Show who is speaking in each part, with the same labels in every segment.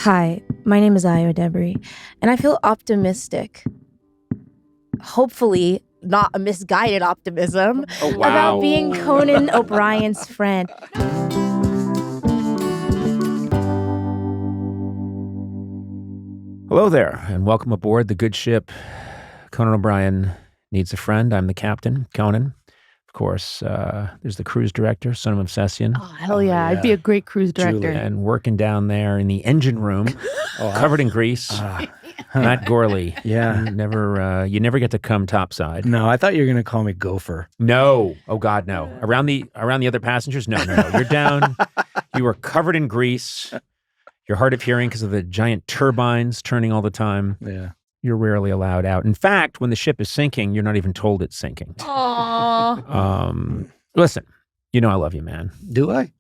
Speaker 1: Hi, my name is Ayo Edebiri, and I feel optimistic. Hopefully, not a misguided optimism about being Conan O'Brien's friend.
Speaker 2: Hello there, and welcome aboard the good ship Conan O'Brien Needs a Friend. I'm the captain, Conan. Of course, there's the cruise director, Sona Movsesian.
Speaker 1: Oh, hell yeah. I'd be a great cruise director.
Speaker 2: Julie, and working down there in the engine room, covered in grease. Matt Gourley.
Speaker 3: Yeah.
Speaker 2: You never get to come topside.
Speaker 3: No, I thought you were going to call me Gopher.
Speaker 2: No. Oh, God, no. Around the other passengers? No. You're down. You were covered in grease. You're hard of hearing because of the giant turbines turning all the time.
Speaker 3: Yeah.
Speaker 2: You're rarely allowed out. In fact, when the ship is sinking, you're not even told it's sinking.
Speaker 1: Aww.
Speaker 2: Listen, you know I love you, man.
Speaker 3: Do I?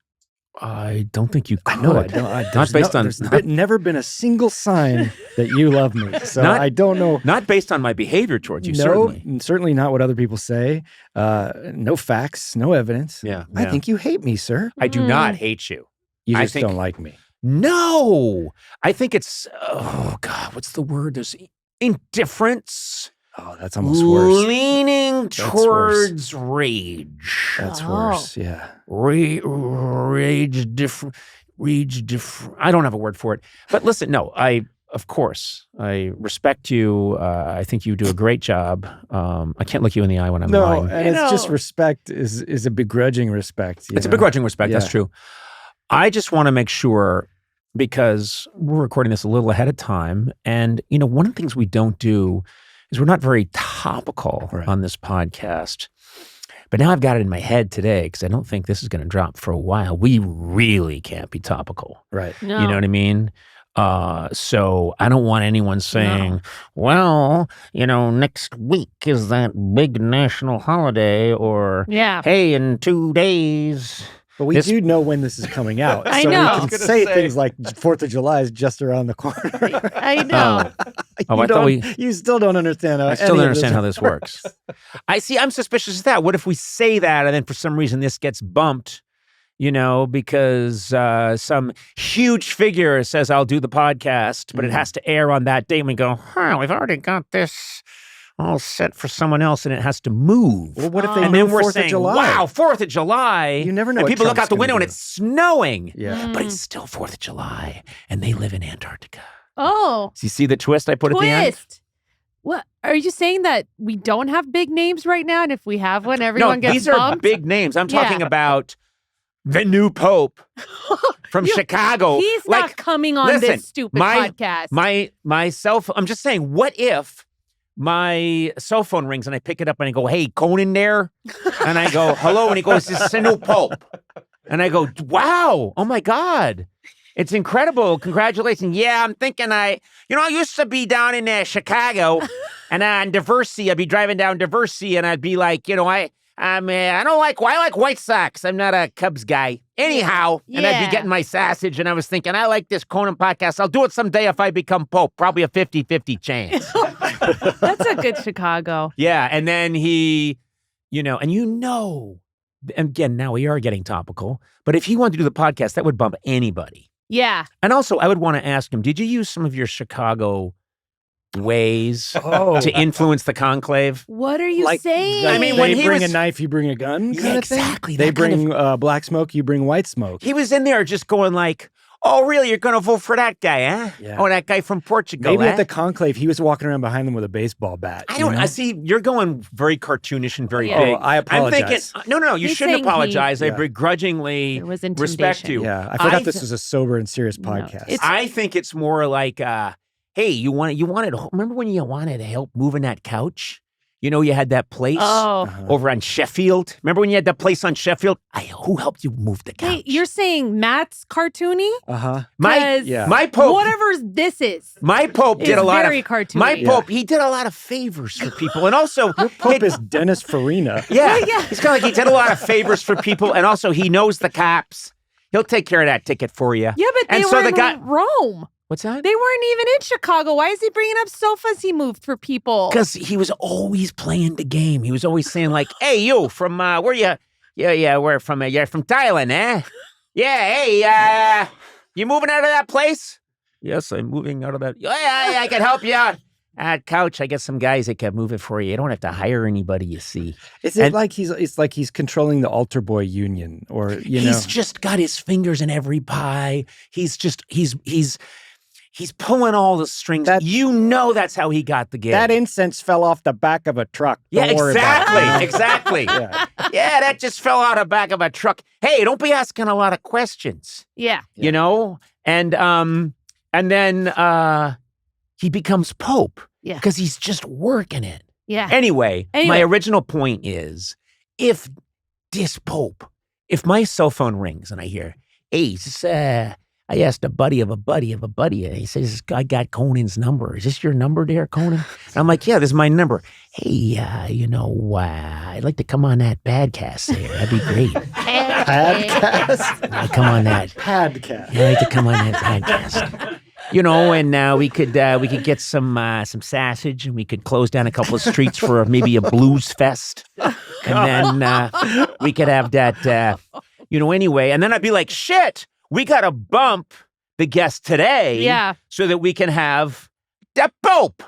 Speaker 2: I don't think you could.
Speaker 3: I know I don't. There's never been a single sign that you love me. So I don't know.
Speaker 2: Not based on my behavior towards you,
Speaker 3: certainly not what other people say. No facts, no evidence.
Speaker 2: Yeah.
Speaker 3: I think you hate me, sir.
Speaker 2: I do not hate you.
Speaker 3: You just don't like me.
Speaker 2: No. I think it's, oh, God, what's the word? There's indifference.
Speaker 3: Oh, that's almost worse.
Speaker 2: Leaning towards rage.
Speaker 3: That's worse, yeah.
Speaker 2: Rage different. I don't have a word for it. But listen, no, of course, I respect you. I think you do a great job. I can't look you in the eye when I'm lying.
Speaker 3: No, and it's just respect is a begrudging respect.
Speaker 2: It's a begrudging respect, that's true. I just want to make sure, because we're recording this a little ahead of time, and one of the things we don't do is we're not very topical on this podcast. But now I've got it in my head today because I don't think this is going to drop for a while. We really can't be topical.
Speaker 3: Right.
Speaker 1: No.
Speaker 2: You know what I mean? So I don't want anyone saying, well, next week is that big national holiday, or hey, in 2 days.
Speaker 3: But we do know when this is coming out.
Speaker 1: I
Speaker 3: so
Speaker 1: know.
Speaker 3: we can say things like 4th of July is just around the corner.
Speaker 1: I know.
Speaker 3: You still don't understand.
Speaker 2: I still don't understand how this works. I'm suspicious of that. What if we say that and then for some reason this gets bumped, because some huge figure says I'll do the podcast, but it has to air on that day, and we go, we've already got this all set for someone else, and it has to move.
Speaker 3: Well, what if they
Speaker 2: and
Speaker 3: move
Speaker 2: then we're
Speaker 3: 4th
Speaker 2: saying,
Speaker 3: of July?
Speaker 2: wow, 4th of July.
Speaker 3: You never know.
Speaker 2: And
Speaker 3: what
Speaker 2: people
Speaker 3: Trump's
Speaker 2: look out the window and
Speaker 3: do.
Speaker 2: it's snowing.
Speaker 3: Yeah.
Speaker 2: But it's still 4th of July, and they live in Antarctica.
Speaker 1: Oh.
Speaker 2: So you see the twist I put at the end?
Speaker 1: What? Are you saying that we don't have big names right now, and if we have one, everyone gets
Speaker 2: these
Speaker 1: bumped?
Speaker 2: are big names. I'm talking about the new Pope from Chicago.
Speaker 1: He's not coming on this stupid podcast.
Speaker 2: I'm just saying, what if my cell phone rings and I pick it up and I go, hey, Conan there? And I go, hello. And he goes, this is the new Pope. And I go, wow. Oh, my God. It's incredible. Congratulations. Yeah, I'm thinking I used to be down in Chicago and on Diversey. I'd be driving down Diversey and I'd be like, I like White Sox. I'm not a Cubs guy. Anyhow, and I'd be getting my sausage, and I was thinking, I like this Conan podcast. I'll do it someday if I become Pope. Probably a 50-50 chance.
Speaker 1: That's a good Chicago.
Speaker 2: Yeah, and then he, and again, now we are getting topical, but if he wanted to do the podcast, that would bump anybody.
Speaker 1: Yeah.
Speaker 2: And also, I would want to ask him, did you use some of your Chicago ways to influence the conclave?
Speaker 1: What are you saying?
Speaker 3: I mean, when they bring a knife, you bring a gun.
Speaker 2: Yeah, exactly.
Speaker 3: They bring black smoke, you bring white smoke.
Speaker 2: He was in there just going like, oh, really? You're going to vote for that guy, huh?
Speaker 3: Yeah.
Speaker 2: Oh, that guy from Portugal.
Speaker 3: Maybe at the conclave, he was walking around behind them with a baseball bat.
Speaker 2: I see. You're going very cartoonish and very big.
Speaker 3: Oh, I apologize.
Speaker 2: I'm thinking, no, you shouldn't apologize. I begrudgingly respect you.
Speaker 3: Yeah, I forgot this was a sober and serious podcast.
Speaker 2: I think it's more like, hey, you wanted. Remember when you wanted help moving that couch? You had that place over on Sheffield. Remember when you had that place on Sheffield? Who helped you move the couch?
Speaker 1: Hey, you're saying Matt's cartoony?
Speaker 2: My Pope,
Speaker 1: whatever this is.
Speaker 2: My Pope did a lot of
Speaker 1: cartoony.
Speaker 2: My Pope, he did a lot of favors for people, and also
Speaker 3: your Pope is Dennis Farina.
Speaker 2: Yeah, he's kind of like he did a lot of favors for people, and also he knows the cops. He'll take care of that ticket for you.
Speaker 1: Yeah, but they were in Rome.
Speaker 2: What's that?
Speaker 1: They weren't even in Chicago. Why is he bringing up sofas he moved for people?
Speaker 2: Because he was always playing the game. He was always saying like, hey, you from, where you? Yeah, we're from, you're from Thailand, eh? Yeah, hey, you moving out of that place? Yes, I'm moving out of that. Yeah, I can help you out. Couch, I got some guys that can move it for you. You don't have to hire anybody, you see.
Speaker 3: Is it like it's like he's controlling the altar boy union, or
Speaker 2: He's just got his fingers in every pie. He's pulling all the strings. That's how he got the gig.
Speaker 3: That incense fell off the back of a truck.
Speaker 2: Yeah,
Speaker 3: Don't worry about it.
Speaker 2: Exactly. Yeah, that just fell out of the back of a truck. Hey, don't be asking a lot of questions.
Speaker 1: Yeah.
Speaker 2: You know? And then he becomes Pope.
Speaker 1: Yeah.
Speaker 2: Because he's just working it.
Speaker 1: Yeah.
Speaker 2: Anyway, my original point is, if my cell phone rings and I hear, hey, I asked a buddy of a buddy of a buddy, and he says, I got Conan's number. Is this your number there, Conan? And I'm like, yeah, this is my number. Hey, I'd like to come on that podcast there. That'd be great.
Speaker 3: Podcast?
Speaker 2: Come on that.
Speaker 3: Podcast.
Speaker 2: I'd like to come on that podcast. And we could get some sausage, and we could close down a couple of streets for maybe a blues fest. And then we could have that, anyway. And then I'd be like, shit, we got to bump the guest today.
Speaker 1: Yeah.
Speaker 2: So that we can have the Pope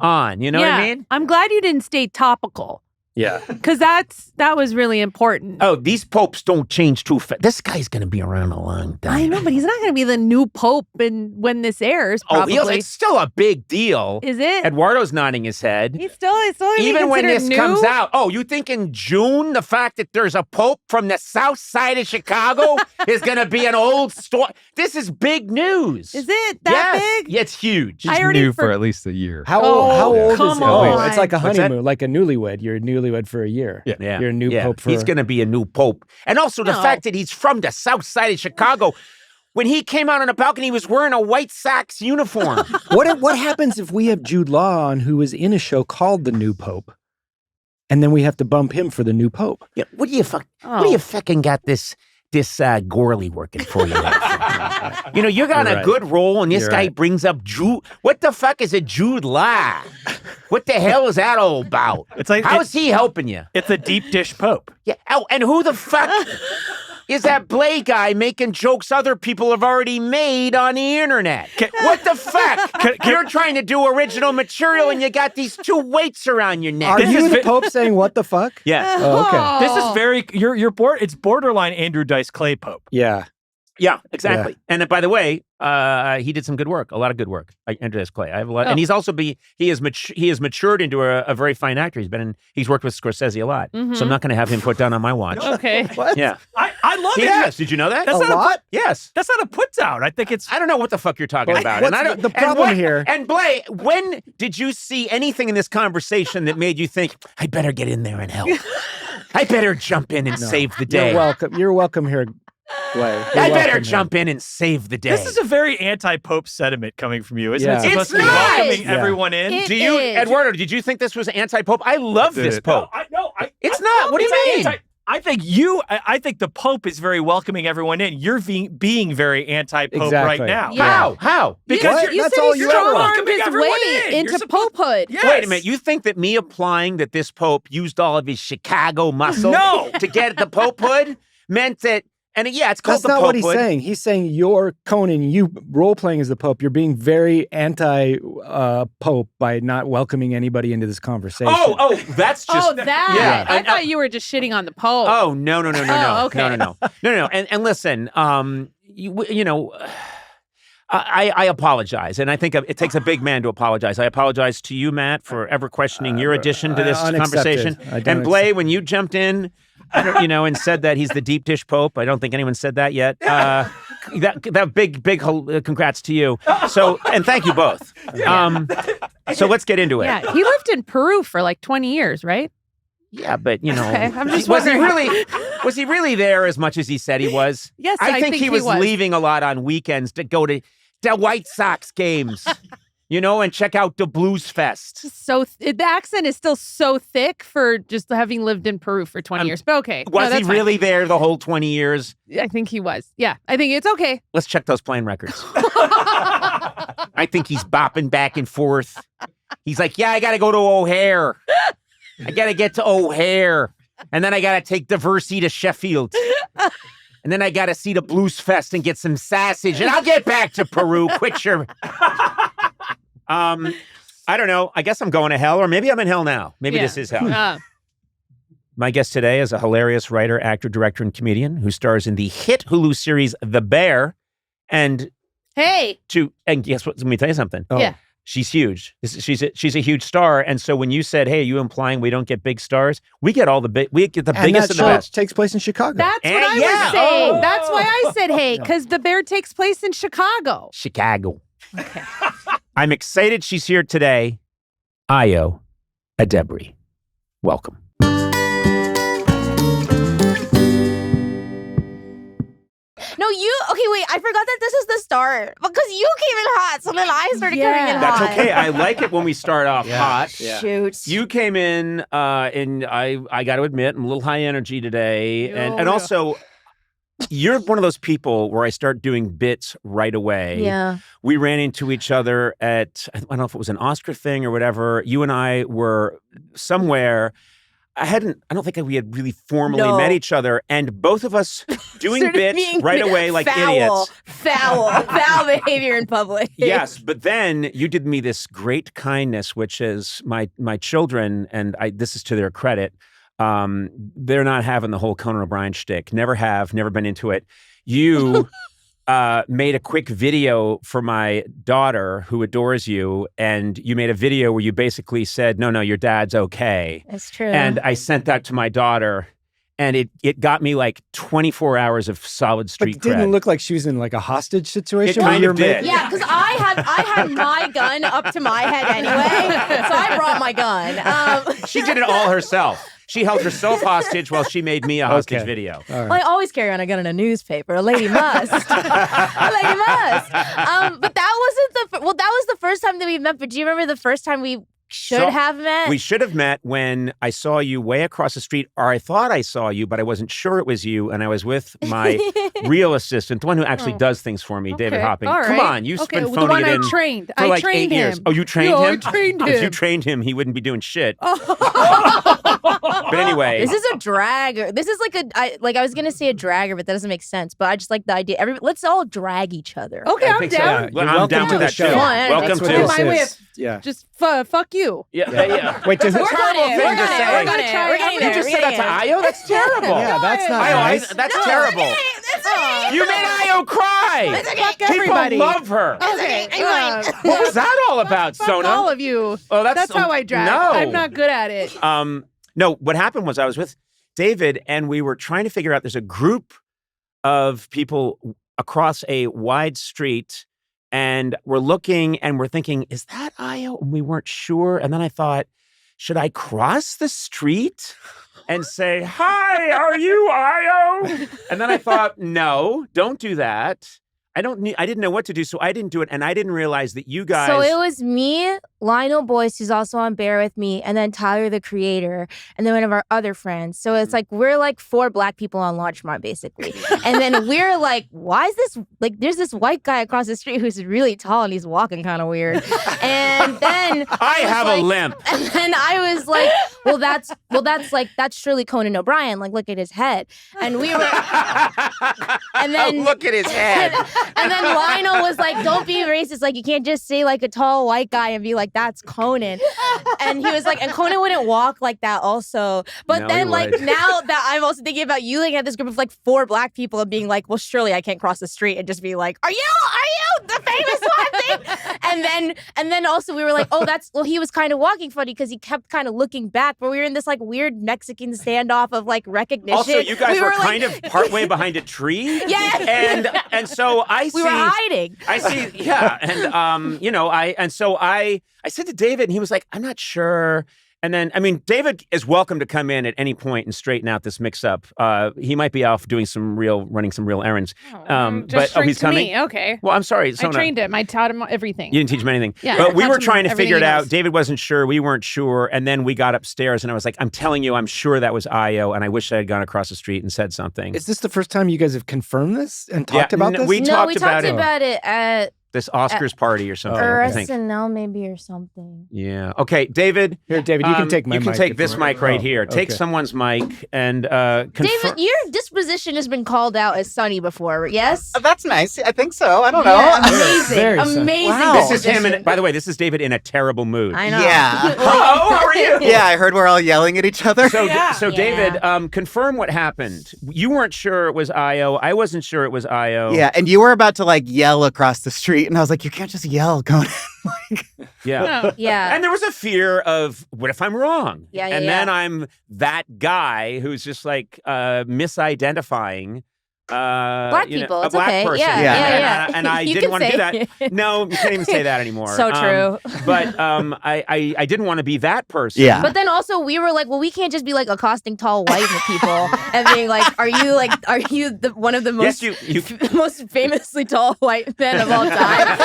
Speaker 2: on. You know what I mean?
Speaker 1: I'm glad you didn't stay topical.
Speaker 3: Yeah.
Speaker 1: Because that was really important.
Speaker 2: Oh, these popes don't change too fast. This guy's going to be around a long time.
Speaker 1: I know, but he's not going to be the new pope when this airs, probably.
Speaker 2: It's still a big deal.
Speaker 1: Is it?
Speaker 2: Eduardo's nodding his head.
Speaker 1: He's still
Speaker 2: even when this
Speaker 1: new?
Speaker 2: comes out. Oh, you think in June, the fact that there's a pope from the south side of Chicago is going to be an old story? This is big news.
Speaker 1: Is it that big?
Speaker 2: Yeah, it's huge.
Speaker 4: He's new for at least a year.
Speaker 3: How old is it?
Speaker 1: On.
Speaker 3: It's like a honeymoon, like a newlywed. You're a newlywed for a year.
Speaker 4: Yeah.
Speaker 3: You're a new pope for...
Speaker 2: He's going to be a new pope. And also the fact that he's from the south side of Chicago. When he came out on a balcony, he was wearing a White Sox uniform.
Speaker 3: What happens if we have Jude Law on, who is in a show called The New Pope, and then we have to bump him for the new pope?
Speaker 2: Yeah, what do you fucking got this Gourley working for you? You're on a good roll, and this guy brings up Jude. What the fuck is a Jude Law? What the hell is that all about?
Speaker 5: It's like,
Speaker 2: how's he helping you?
Speaker 5: It's a deep dish pope.
Speaker 2: Yeah. Oh, and who the fuck is that Blay guy making jokes other people have already made on the internet? What the fuck? You're trying to do original material, and you got these two weights around your neck.
Speaker 3: Are you the Pope saying what the fuck?
Speaker 2: Yeah.
Speaker 3: Oh, okay.
Speaker 5: This is very it's borderline Andrew Dice Clay Pope.
Speaker 3: Yeah.
Speaker 2: Yeah, exactly. Yeah. And by the way, he did some good work, a lot of good work. Andrew Dice Clay. I have a lot, and he's also he has matured into a very fine actor. He's worked with Scorsese a lot, so I'm not going to have him put down on my watch.
Speaker 1: Okay,
Speaker 3: what?
Speaker 2: Yeah,
Speaker 5: I love it.
Speaker 2: Yes, did you know that?
Speaker 5: That's
Speaker 3: a lot.
Speaker 2: Yes,
Speaker 5: that's not a put down. I think it's.
Speaker 2: I don't know what the fuck you're talking about. And I don't.
Speaker 3: The problem here.
Speaker 2: And Blay, when did you see anything in this conversation that made you think I better get in there and help? I better jump in and save the day.
Speaker 3: You're welcome here.
Speaker 2: I better jump in and save the day.
Speaker 5: This is a very anti-Pope sentiment coming from you, isn't it?
Speaker 2: It's
Speaker 5: supposed to be welcoming everyone in.
Speaker 2: Eduardo, did you think this was anti-Pope? I love this Pope. It's not. What do you mean?
Speaker 5: I think the Pope is very welcoming everyone in. You're being very anti-Pope right now.
Speaker 2: Yeah. How?
Speaker 1: Because you said he strong-armed his way into popehood.
Speaker 5: Yes.
Speaker 2: Wait a minute. You think that me applying that this Pope used all of his Chicago muscle to get the popehood meant that? And it's called the Popehood.
Speaker 3: That's not what he's saying. He's saying you're Conan, you role-playing as the Pope, you're being very anti-Pope by not welcoming anybody into this conversation.
Speaker 2: Oh, that's just...
Speaker 1: Oh, that? Yeah. I thought you were just shitting on the Pope.
Speaker 2: Oh, no.
Speaker 1: Oh, okay.
Speaker 2: No. And listen, I apologize, and I think it takes a big man to apologize. I apologize to you, Matt, for ever questioning your addition to this conversation. And Blay, when you jumped in, and said that he's the deep dish Pope. I don't think anyone said that yet. That big congrats to you. So, and thank you both. So let's get into it.
Speaker 1: Yeah, he lived in Peru for like 20 years, right?
Speaker 2: Yeah, but
Speaker 1: Okay, I'm just
Speaker 2: was he really there as much as he said he was?
Speaker 1: Yes,
Speaker 2: I think he was leaving a lot on weekends to go to the White Sox games. And check out the Blues Fest.
Speaker 1: So the accent is still so thick for just having lived in Peru for 20 years. But okay.
Speaker 2: Was he really there the whole 20 years?
Speaker 1: I think he was. Yeah, I think it's okay.
Speaker 2: Let's check those playing records. I think he's bopping back and forth. He's like, I got to go to O'Hare. I got to get to O'Hare. And then I got to take Diversey to Sheffield. And then I got to see the Blues Fest and get some sausage, and I'll get back to Peru. Quit your... I don't know. I guess I'm going to hell, or maybe I'm in hell now. Maybe this is hell. My guest today is a hilarious writer, actor, director, and comedian who stars in the hit Hulu series The Bear. And guess what? Let me tell you something.
Speaker 1: Oh. Yeah.
Speaker 2: She's huge. She's a huge star. And so when you said, "Hey, are you implying we don't get big stars?" We get all the biggest and the best.
Speaker 3: Takes place in Chicago.
Speaker 1: That's what I was saying. Oh. That's why I said, "Hey," because The Bear takes place in Chicago.
Speaker 2: Okay. I'm excited she's here today. Ayo Edebiri. Welcome.
Speaker 4: No, wait, I forgot that this is the start. Because you came in hot, so then I started coming in hot.
Speaker 2: That's okay. I like it when we start off hot.
Speaker 4: Yeah. Shoot.
Speaker 2: You came in, and I got to admit, I'm a little high energy today. And also, you're one of those people where I start doing bits right away.
Speaker 4: Yeah.
Speaker 2: We ran into each other at, I don't know if it was an Oscar thing or whatever. You and I were somewhere. I don't think we had really formally met each other, and both of us doing bits right away like idiots.
Speaker 4: Foul behavior in public.
Speaker 2: Yes, but then you did me this great kindness, which is my children, and this is to their credit, they're not having the whole Conan O'Brien shtick. Never have, never been into it. You made a quick video for my daughter who adores you, and you made a video where you basically said, no, your dad's okay.
Speaker 4: That's true.
Speaker 2: And I sent that to my daughter, and it got me like 24 hours of solid street cred.
Speaker 3: But it didn't look like she was in like a hostage situation.
Speaker 2: It kind of did.
Speaker 4: Yeah, because I had my gun up to my head anyway, so I brought my gun.
Speaker 2: She did it all herself. She held herself hostage while she made me a hostage video.
Speaker 3: Right.
Speaker 4: Well, I always carry on a gun in a newspaper. A lady must. A lady must. But that wasn't that was the first time that we met. But do you remember the first time we should have met?
Speaker 2: We should have met when I saw you way across the street, or I thought I saw you, but I wasn't sure it was you. And I was with my real assistant, the one who actually does things for me, David Hopping.
Speaker 1: All right.
Speaker 2: Come on, you've been
Speaker 1: the
Speaker 2: phoning
Speaker 1: one
Speaker 2: it in
Speaker 1: I trained.
Speaker 2: for like
Speaker 1: trained
Speaker 2: 8 years. Oh, you trained him?
Speaker 1: I trained him.
Speaker 2: If you trained him, he wouldn't be doing shit. But anyway.
Speaker 4: This is a dragger. This is I was going to say a dragger, but that doesn't make sense. But I just like the idea. Let's all drag each other.
Speaker 1: Okay, I'm down.
Speaker 2: So. I'm down with that show. Welcome to
Speaker 1: my way of just fuck you.
Speaker 2: Yeah.
Speaker 3: Wait, does it?
Speaker 4: We're gonna try.
Speaker 2: You just said that to Ayo? That's terrible.
Speaker 3: Yeah, that's not nice.
Speaker 2: That's terrible. You made Ayo cry.
Speaker 1: Fuck everybody.
Speaker 2: People love her.
Speaker 1: Okay.
Speaker 2: What was that all about,
Speaker 1: fuck
Speaker 2: Sona?
Speaker 1: all of you.
Speaker 2: Oh,
Speaker 1: that's how I drag.
Speaker 2: No.
Speaker 1: I'm not good at it.
Speaker 2: No, what happened was I was with David, and we were trying to figure out, there's a group of people across a wide street, and we're looking and we're thinking, is that Ayo? And we weren't sure. And then I thought, should I cross the street and say, hi, are you Ayo? And then I thought, no, don't do that. I didn't know what to do, so I didn't do it, and I didn't realize that you guys...
Speaker 4: So it was me, Lionel Boyce, who's also on Bear With Me, and then Tyler, the creator, and then one of our other friends. So it's like, we're like 4 black people on Larchmont, basically. And then we're like, why is this... Like, there's this white guy across the street who's really tall, and he's walking kind of weird. And then...
Speaker 2: I have a limp.
Speaker 4: And then I was like, that's surely Conan O'Brien. Like, look at his head. And we were... And then...
Speaker 2: Look at his head.
Speaker 4: And then Lionel was like, don't be racist. Like, you can't just say like a tall white guy and be like, that's Conan. And he was like, and Conan wouldn't walk like that also. But
Speaker 2: No,
Speaker 4: then like, now that I'm also thinking about you looking at this group of like 4 black people and being like, well, surely I can't cross the street and just be like, are you the famous one thing? And then also we were like, he was kind of walking funny because he kept kind of looking back, but we were in this like weird Mexican standoff of like recognition.
Speaker 2: Also, you guys were kind of partway behind a tree.
Speaker 4: Yeah.
Speaker 2: And so
Speaker 4: we were hiding.
Speaker 2: I see, yeah. And I said to David, and he was like, I'm not sure. And then, I mean, David is welcome to come in at any point and straighten out this mix-up. He might be off running some real errands. But he's coming.
Speaker 1: Me. Okay.
Speaker 2: Well, I'm sorry, Sona.
Speaker 1: I trained him. I taught him everything.
Speaker 2: You didn't teach him anything.
Speaker 1: Yeah.
Speaker 2: But we were trying to figure it out.
Speaker 1: else.
Speaker 2: David wasn't sure. We weren't sure. And then we got upstairs, and I was like, I'm telling you, I'm sure that was Ayo, and I wish I had gone across the street and said something.
Speaker 3: Is this the first time you guys have confirmed this and talked about this?
Speaker 2: We talked
Speaker 4: about
Speaker 2: it
Speaker 4: at
Speaker 2: This Oscars party or something.
Speaker 4: Or
Speaker 2: I think.
Speaker 4: SNL maybe or something.
Speaker 2: Yeah. Okay, David.
Speaker 3: Here, David, you can take my mic.
Speaker 2: You can take
Speaker 3: if
Speaker 2: this
Speaker 3: you want.
Speaker 2: mic right
Speaker 3: Oh,
Speaker 2: here. Take
Speaker 3: okay.
Speaker 2: someone's mic and
Speaker 4: David, your disposition has been called out as sunny before, yes?
Speaker 6: That's nice. I think so. I don't know.
Speaker 4: Yeah, amazing.
Speaker 3: Very sunny.
Speaker 4: Amazing.
Speaker 6: Wow.
Speaker 2: This is him.
Speaker 4: disposition.
Speaker 2: By the way, this is David in a terrible mood.
Speaker 4: I know.
Speaker 6: Yeah.
Speaker 2: Hello, how are you?
Speaker 6: Yeah, I heard we're all yelling at each other.
Speaker 2: So,
Speaker 1: Yeah.
Speaker 2: so David, confirm what happened. You weren't sure it was Ayo. I wasn't sure it was Ayo.
Speaker 6: Yeah, and you were about to like yell across the street, and I was like, you can't just yell, Conan.
Speaker 2: Yeah.
Speaker 1: No.
Speaker 4: Yeah.
Speaker 2: And there was a fear of, what if I'm wrong?
Speaker 4: Yeah,
Speaker 2: and then I'm that guy who's just like misidentifying
Speaker 4: Black people.
Speaker 2: a
Speaker 4: It's
Speaker 2: black
Speaker 4: okay.
Speaker 2: person.
Speaker 4: Yeah,
Speaker 6: yeah,
Speaker 2: And I
Speaker 4: You
Speaker 2: didn't
Speaker 4: can
Speaker 2: want to do
Speaker 4: say
Speaker 2: that. No, you can't even say that anymore.
Speaker 4: So true.
Speaker 2: But I didn't want to be that person.
Speaker 6: Yeah.
Speaker 4: But then also we were like, well, we can't just be like accosting tall white people and being like, are you one of the most
Speaker 2: Yes, you
Speaker 4: most famously tall white men of all time?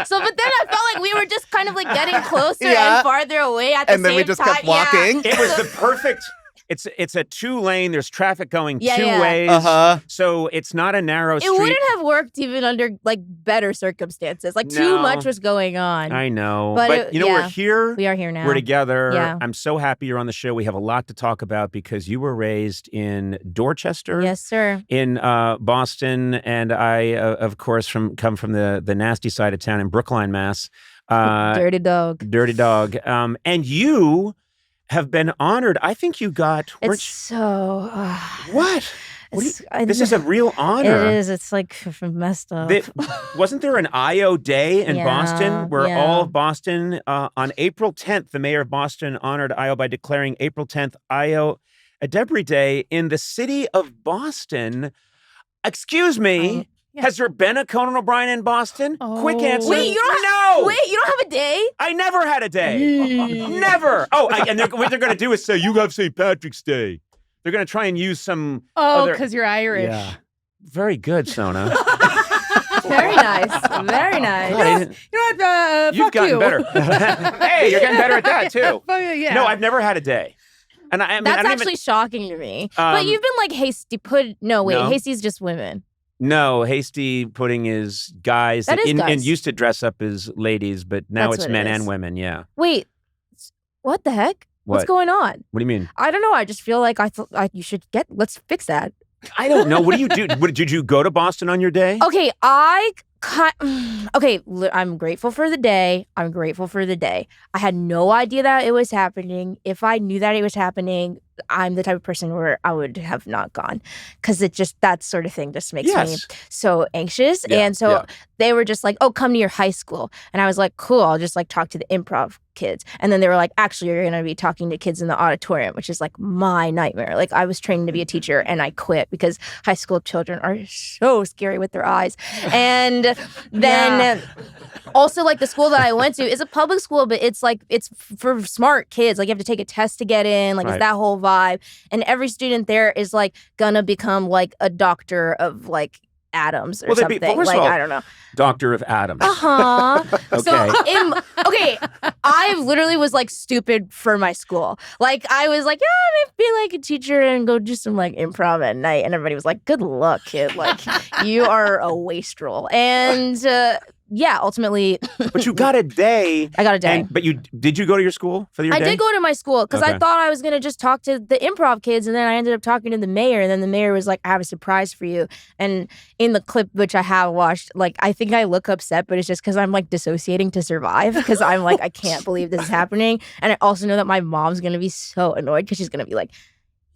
Speaker 4: So, but then I felt like we were just kind of like getting closer
Speaker 6: Yeah.
Speaker 4: and farther away at the same
Speaker 6: And
Speaker 4: time.
Speaker 6: then we just kept walking.
Speaker 2: It was the perfect. It's a 2-lane. There's traffic going
Speaker 4: Yeah,
Speaker 2: two
Speaker 4: yeah.
Speaker 2: ways.
Speaker 6: Uh-huh.
Speaker 2: So it's not a narrow
Speaker 4: It
Speaker 2: street.
Speaker 4: wouldn't have worked even under like better circumstances. Like too
Speaker 2: No.
Speaker 4: much was going on.
Speaker 2: I know,
Speaker 4: But
Speaker 2: but
Speaker 4: it-
Speaker 2: you know
Speaker 4: yeah.
Speaker 2: we're here.
Speaker 4: We are here now.
Speaker 2: We're together.
Speaker 4: Yeah.
Speaker 2: I'm so happy you're on the show. We have a lot to talk about because you were raised in Dorchester.
Speaker 4: Yes, sir.
Speaker 2: In Boston, and I, of course, come from the nasty side of town in Brookline, Mass.
Speaker 4: Dirty dog.
Speaker 2: Dirty dog. And you have been honored. I think you got.
Speaker 4: It's so.
Speaker 2: What? This is
Speaker 4: a
Speaker 2: a real honor.
Speaker 4: It is. It's like messed up.
Speaker 2: Wasn't there an Ayo Day in
Speaker 4: Yeah,
Speaker 2: Boston where
Speaker 4: yeah.
Speaker 2: all of Boston, on April 10th, the mayor of Boston honored Ayo by declaring April 10th Ayo Edebiri Day in the city of Boston. Excuse me.
Speaker 1: Yeah.
Speaker 2: Has there been a Conan O'Brien in Boston? Quick
Speaker 1: Oh.
Speaker 2: answer.
Speaker 4: Wait, you don't
Speaker 2: No.
Speaker 4: Wait, you don't have a day?
Speaker 2: I never had a day. Never. Oh, and what they're going to do is say, you have St. Patrick's Day. They're going to try and use some
Speaker 1: Oh,
Speaker 2: other...
Speaker 1: because you're Irish.
Speaker 3: Yeah.
Speaker 2: Very good, Sona.
Speaker 4: Very nice. Very nice.
Speaker 2: God, I didn't-
Speaker 1: You know what?
Speaker 2: You've
Speaker 1: fuck
Speaker 2: gotten
Speaker 1: you.
Speaker 2: better. Hey, you're getting better at that, too.
Speaker 1: Fuck you, yeah.
Speaker 2: No, I've never had a day. And I mean,
Speaker 4: That's
Speaker 2: I don't
Speaker 4: actually
Speaker 2: even...
Speaker 4: shocking to me. But you've been like hasty No, hasty's just women.
Speaker 2: No, hasty pudding is guys
Speaker 4: That is
Speaker 2: and
Speaker 4: guys.
Speaker 2: used to dress up as ladies, but now
Speaker 4: That's
Speaker 2: it's
Speaker 4: what it
Speaker 2: men
Speaker 4: is.
Speaker 2: and women. Yeah.
Speaker 4: Wait, what the heck? What's
Speaker 2: What?
Speaker 4: going on?
Speaker 2: What do you mean?
Speaker 4: I don't know. I just feel like you should let's fix that.
Speaker 2: I don't know. What do you do? Did you go to Boston on your day?
Speaker 4: Okay, I'm grateful for the day. I'm grateful for the day. I had no idea that it was happening. If I knew that it was happening, I'm the type of person where I would have not gone because that sort of thing just makes me
Speaker 2: Yes.
Speaker 4: so anxious.
Speaker 2: Yeah,
Speaker 4: And so
Speaker 2: yeah.
Speaker 4: they were just like, oh, come to your high school. And I was like, cool, I'll just like talk to the improv kids. And then they were like, actually, you're going to be talking to kids in the auditorium, which is like my nightmare. Like I was trained to be a teacher and I quit because high school children are so scary with their eyes. And then also like the school that I went to is a public school, but it's for smart kids. Like you have to take a test to get in, like
Speaker 2: Right.
Speaker 4: it's that whole vibe. And every student there is like gonna become like a doctor of like atoms or
Speaker 2: Well, they'd be-
Speaker 4: something.
Speaker 2: well, first of
Speaker 4: Like
Speaker 2: all-
Speaker 4: I don't know.
Speaker 2: Doctor of Atoms.
Speaker 4: Uh-huh.
Speaker 2: Okay.
Speaker 4: I literally was like stupid for my school. Like I was like, yeah, maybe be like a teacher and go do some like improv at night. And everybody was like, good luck, kid. Like you are a wastrel. And yeah, ultimately
Speaker 2: But you got a day.
Speaker 4: I got a day.
Speaker 2: But did you go to your school for your
Speaker 4: I
Speaker 2: day?
Speaker 4: did go to my school because I
Speaker 2: Okay.
Speaker 4: thought I was going to just talk to the improv kids. And then I ended up talking to the mayor. And then the mayor was like, I have a surprise for you. And in the clip, which I have watched, like, I think I look upset, but it's just because I'm like dissociating to survive because I'm like, I can't believe this is happening. And I also know that my mom's going to be so annoyed because she's going to be like,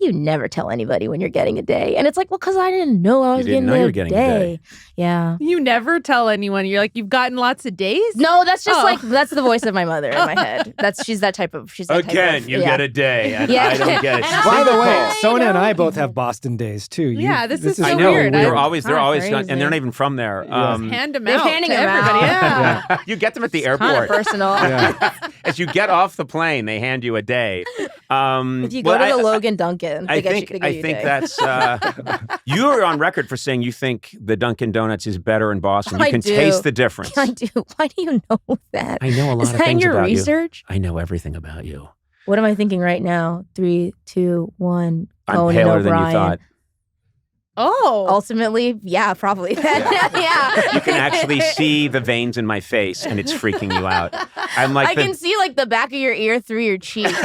Speaker 4: you never tell anybody when you're getting a day. And it's like, well, because I didn't know I was
Speaker 2: didn't
Speaker 4: getting,
Speaker 2: know you
Speaker 4: a
Speaker 2: were getting a
Speaker 4: day.
Speaker 2: day.
Speaker 4: Yeah.
Speaker 1: You never tell anyone. You're like, you've gotten lots of days?
Speaker 4: No, that's just
Speaker 1: Oh.
Speaker 4: like, that's the voice of my mother in my head. She's that type of,
Speaker 2: Again, you
Speaker 4: yeah.
Speaker 2: get a day, and
Speaker 4: Yeah.
Speaker 2: I don't get it.
Speaker 4: And
Speaker 2: She's
Speaker 4: I-
Speaker 3: By the way,
Speaker 4: I
Speaker 3: Sona and I
Speaker 4: know.
Speaker 3: both have Boston days too.
Speaker 1: Yeah, this is
Speaker 2: I
Speaker 1: so
Speaker 2: know.
Speaker 1: weird.
Speaker 2: They're
Speaker 1: I-
Speaker 2: always,
Speaker 4: Crazy.
Speaker 2: and they're not even from there.
Speaker 3: Yeah.
Speaker 1: Hand them
Speaker 4: They're
Speaker 1: out
Speaker 4: handing
Speaker 1: to
Speaker 4: them out.
Speaker 1: everybody. Yeah.
Speaker 2: You get them at the
Speaker 4: Kind of
Speaker 2: airport.
Speaker 4: personal.
Speaker 3: Yeah.
Speaker 2: As you get off the plane, they hand you a day.
Speaker 4: If you go to the Logan Dunkin', they
Speaker 2: I
Speaker 4: get
Speaker 2: think
Speaker 4: you, they give
Speaker 2: I
Speaker 4: you a
Speaker 2: think
Speaker 4: day.
Speaker 2: that's you're on record for saying you think the Dunkin' Donuts is better in Boston. You
Speaker 4: I
Speaker 2: can
Speaker 4: do.
Speaker 2: taste the difference.
Speaker 4: I do. Why do you know that?
Speaker 2: I know a lot
Speaker 4: Is
Speaker 2: of
Speaker 4: that in
Speaker 2: things
Speaker 4: your
Speaker 2: about
Speaker 4: research?
Speaker 2: you. I know everything about you.
Speaker 4: What am I thinking right now? 3, 2, 1.
Speaker 2: I'm
Speaker 4: Conan
Speaker 2: paler than you
Speaker 4: O'Brien.
Speaker 2: thought.
Speaker 1: Oh.
Speaker 4: Ultimately, yeah, probably. Yeah.
Speaker 2: You can actually see the veins in my face, and it's freaking you out. I'm like,
Speaker 4: I can see like the back of your ear through your cheek. What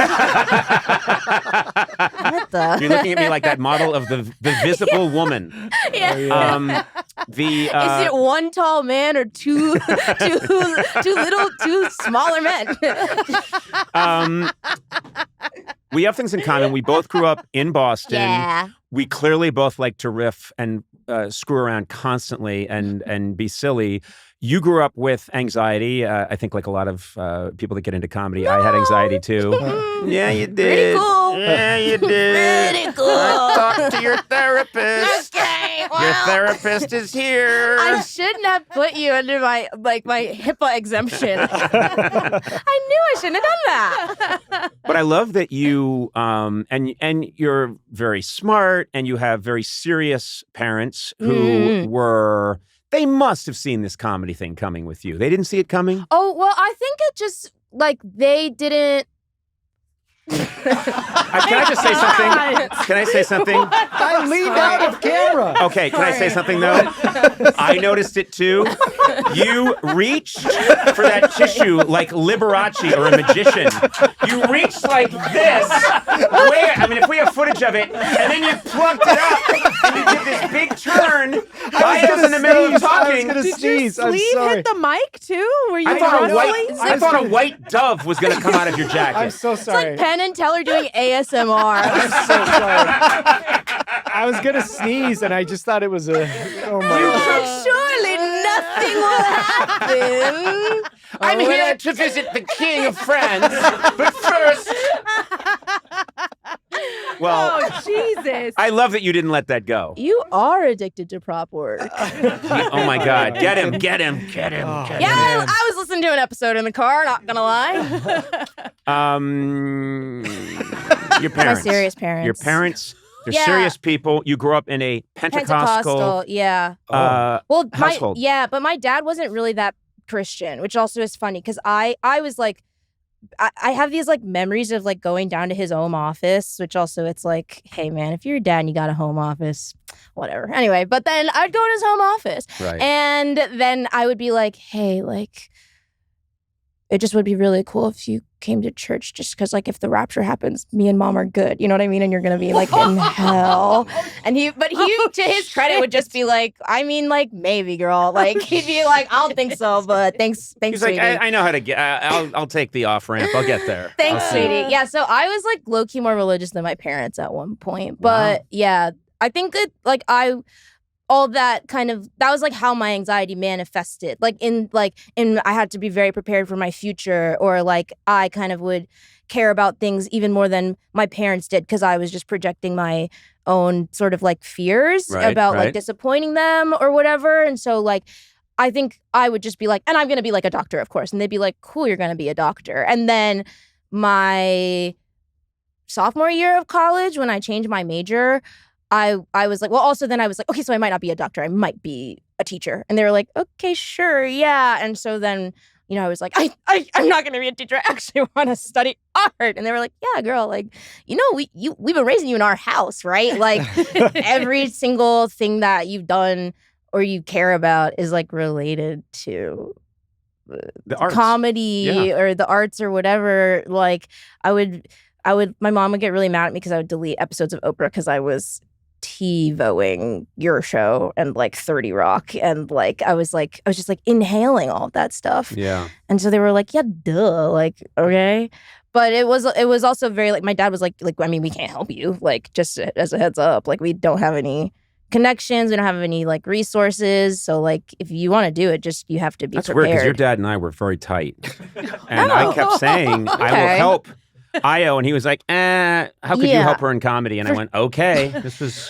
Speaker 4: the?
Speaker 2: You're looking at me like that model of the visible woman.
Speaker 4: Yeah.
Speaker 2: Is
Speaker 4: Is it one tall man or two smaller men?
Speaker 2: We have things in common. We both grew up in Boston.
Speaker 4: Yeah.
Speaker 2: We clearly both like to riff and screw around constantly and be silly. You grew up with anxiety. I think like a lot of people that get into comedy, I had anxiety too. Yeah, you did.
Speaker 4: Pretty cool.
Speaker 2: Yeah, you did.
Speaker 4: Pretty cool.
Speaker 2: Talk to your therapist.
Speaker 4: Okay,
Speaker 2: Your therapist is here.
Speaker 4: I shouldn't have put you under my HIPAA exemption. I knew I shouldn't have done that.
Speaker 2: But I love that you and you're very smart and you have very serious parents who were. They must have seen this comedy thing coming with you. They didn't see it coming?
Speaker 4: Oh, well, I think it just, like, they didn't.
Speaker 2: Can I just say something? Can I say something?
Speaker 3: I leaned out of camera.
Speaker 2: Okay, can I say something though? I noticed it too. You reached for that tissue like Liberace or a magician. You reached like this. I mean, if we have footage of it, and then you plucked it up and you did this big turn. I was in the middle of talking.
Speaker 3: Did
Speaker 1: Sleeve hit the mic too? Were you
Speaker 2: I thought a white dove was going to come out of your jacket.
Speaker 3: I'm so sorry.
Speaker 4: It's like Penn and Teller doing ASMR.
Speaker 3: I'm so sorry. I was gonna sneeze, and I just thought it was a. Oh my God.
Speaker 4: Surely nothing will happen.
Speaker 2: I'm here to visit the king of France, but first. Well,
Speaker 1: Oh, Jesus.
Speaker 2: I love that you didn't let that go.
Speaker 4: You are addicted to prop work.
Speaker 2: Oh my God! Get him!
Speaker 4: Yeah, I was listening to an episode in the car. Not gonna lie.
Speaker 2: Your parents.
Speaker 4: My serious parents.
Speaker 2: Your parents. They're
Speaker 4: Yeah.
Speaker 2: serious people. You grew up in a Pentecostal
Speaker 4: yeah.
Speaker 2: household.
Speaker 4: But my dad wasn't really that Christian, which also is funny because I was like, I have these like memories of like going down to his home office, which also it's like, hey man, if you're a dad and you got a home office, whatever. Anyway, but then I'd go to his home office,
Speaker 2: Right.
Speaker 4: and then I would be like, hey, like, it just would be really cool if you came to church, just because like if the rapture happens, me and mom are good, you know what I mean? And you're gonna be like in hell. And he to his credit would just be like, I mean, like maybe, girl. Like he'd be like, I don't think so, but thanks,
Speaker 2: He's
Speaker 4: sweetie.
Speaker 2: like, I know how to get. I'll take the off ramp. I'll get there.
Speaker 4: Thanks,
Speaker 2: I'll see.
Speaker 4: sweetie. Yeah, so I was like low key more religious than my parents at one point, but yeah, I think it like all that kind of, that was like how my anxiety manifested. Like in I had to be very prepared for my future, or like I kind of would care about things even more than my parents did because I was just projecting my own sort of like fears about like disappointing them or whatever. And so like I think I would just be like, and I'm going to be like a doctor, of course. And they'd be like, cool, you're going to be a doctor. And then my sophomore year of college, when I changed my major, I was like, well, also then I was like, okay, so I might not be a doctor. I might be a teacher. And they were like, okay, sure, yeah. And so then, you know, I was like, I'm not going to be a teacher. I actually want to study art. And they were like, yeah, girl, like, you know, we've been raising you in our house, right? Like every single thing that you've done or you care about is like related to
Speaker 2: The arts.
Speaker 4: comedy or the arts or whatever. Like I would, my mom would get really mad at me because I would delete episodes of Oprah because I was TiVoing your show and like 30 Rock, and like I was just like inhaling all of that stuff.
Speaker 2: Yeah.
Speaker 4: And so they were like, yeah, duh, like, okay. But it was also very like, my dad was like, I mean, we can't help you, like, just as a heads up, like we don't have any connections, we don't have any like resources, so like if you want to do it, just you have to be
Speaker 2: That's
Speaker 4: prepared.
Speaker 2: weird because your dad and I were very tight, and I kept saying I will help Ayo, and he was like, how could you help her in comedy? And I went, okay. This was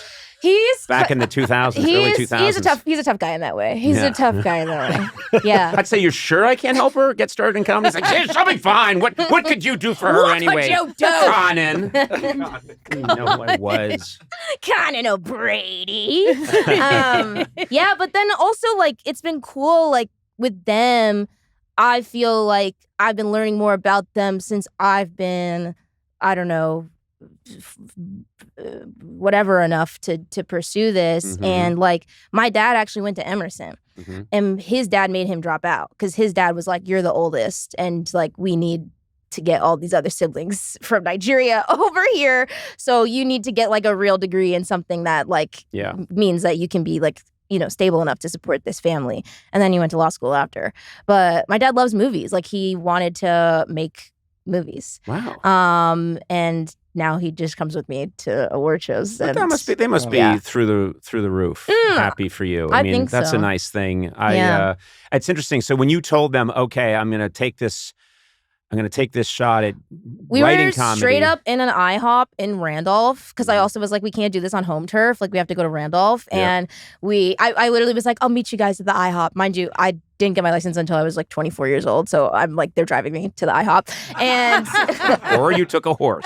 Speaker 2: back in the 2000s, early 2000s.
Speaker 4: He's a tough guy in that way. He's a tough guy in that way. Yeah.
Speaker 2: I'd say, you're sure I can't help her get started in comedy? He's like, hey, she'll be fine. What could you do for her anyway?
Speaker 4: What could you do?
Speaker 2: Conan. You know who I was.
Speaker 4: Conan O'Brady. Yeah, but then also like it's been cool like with them. I feel like I've been learning more about them since I've been, I don't know, whatever enough to pursue this. And like my dad actually went to Emerson, and his dad made him drop out because his dad was like, "You're the oldest, and like we need to get all these other siblings from Nigeria over here. So you need to get like a real degree in something that like means that you can be like, you know, stable enough to support this family." And then he went to law school after. But my dad loves movies. Like he wanted to make movies.
Speaker 2: Wow.
Speaker 4: And now he just comes with me to award shows.
Speaker 2: But
Speaker 4: And
Speaker 2: they must be through the roof. Happy for you. I mean,
Speaker 4: think
Speaker 2: that's
Speaker 4: so.
Speaker 2: a nice thing. It's interesting. So when you told them, okay, I'm going to take this shot at
Speaker 4: we
Speaker 2: writing
Speaker 4: were
Speaker 2: comedy.
Speaker 4: straight up in an IHOP in Randolph because I also was like, we can't do this on home turf. Like we have to go to Randolph. And I literally was like, I'll meet you guys at the IHOP. Mind you, I didn't get my license until I was like 24 years old. So I'm like, they're driving me to the IHOP. And
Speaker 2: or you took a horse.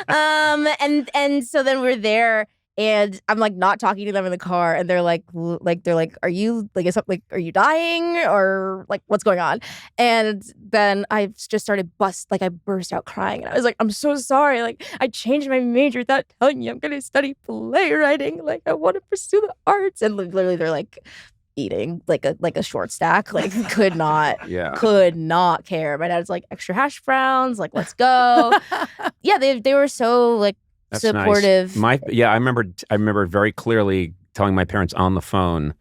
Speaker 4: And so then we're there. And I'm like not talking to them in the car, and they're like, are you like, is something like, are you dying or like what's going on? And then I just started I burst out crying, and I was like, I'm so sorry. Like I changed my major without telling you. I'm gonna study playwriting. Like I want to pursue the arts. And literally, they're like eating like a short stack. Like could not care. My dad's like, extra hash browns. Like let's go. They were so like.
Speaker 2: That's
Speaker 4: supportive.
Speaker 2: Nice. I remember very clearly telling my parents on the phone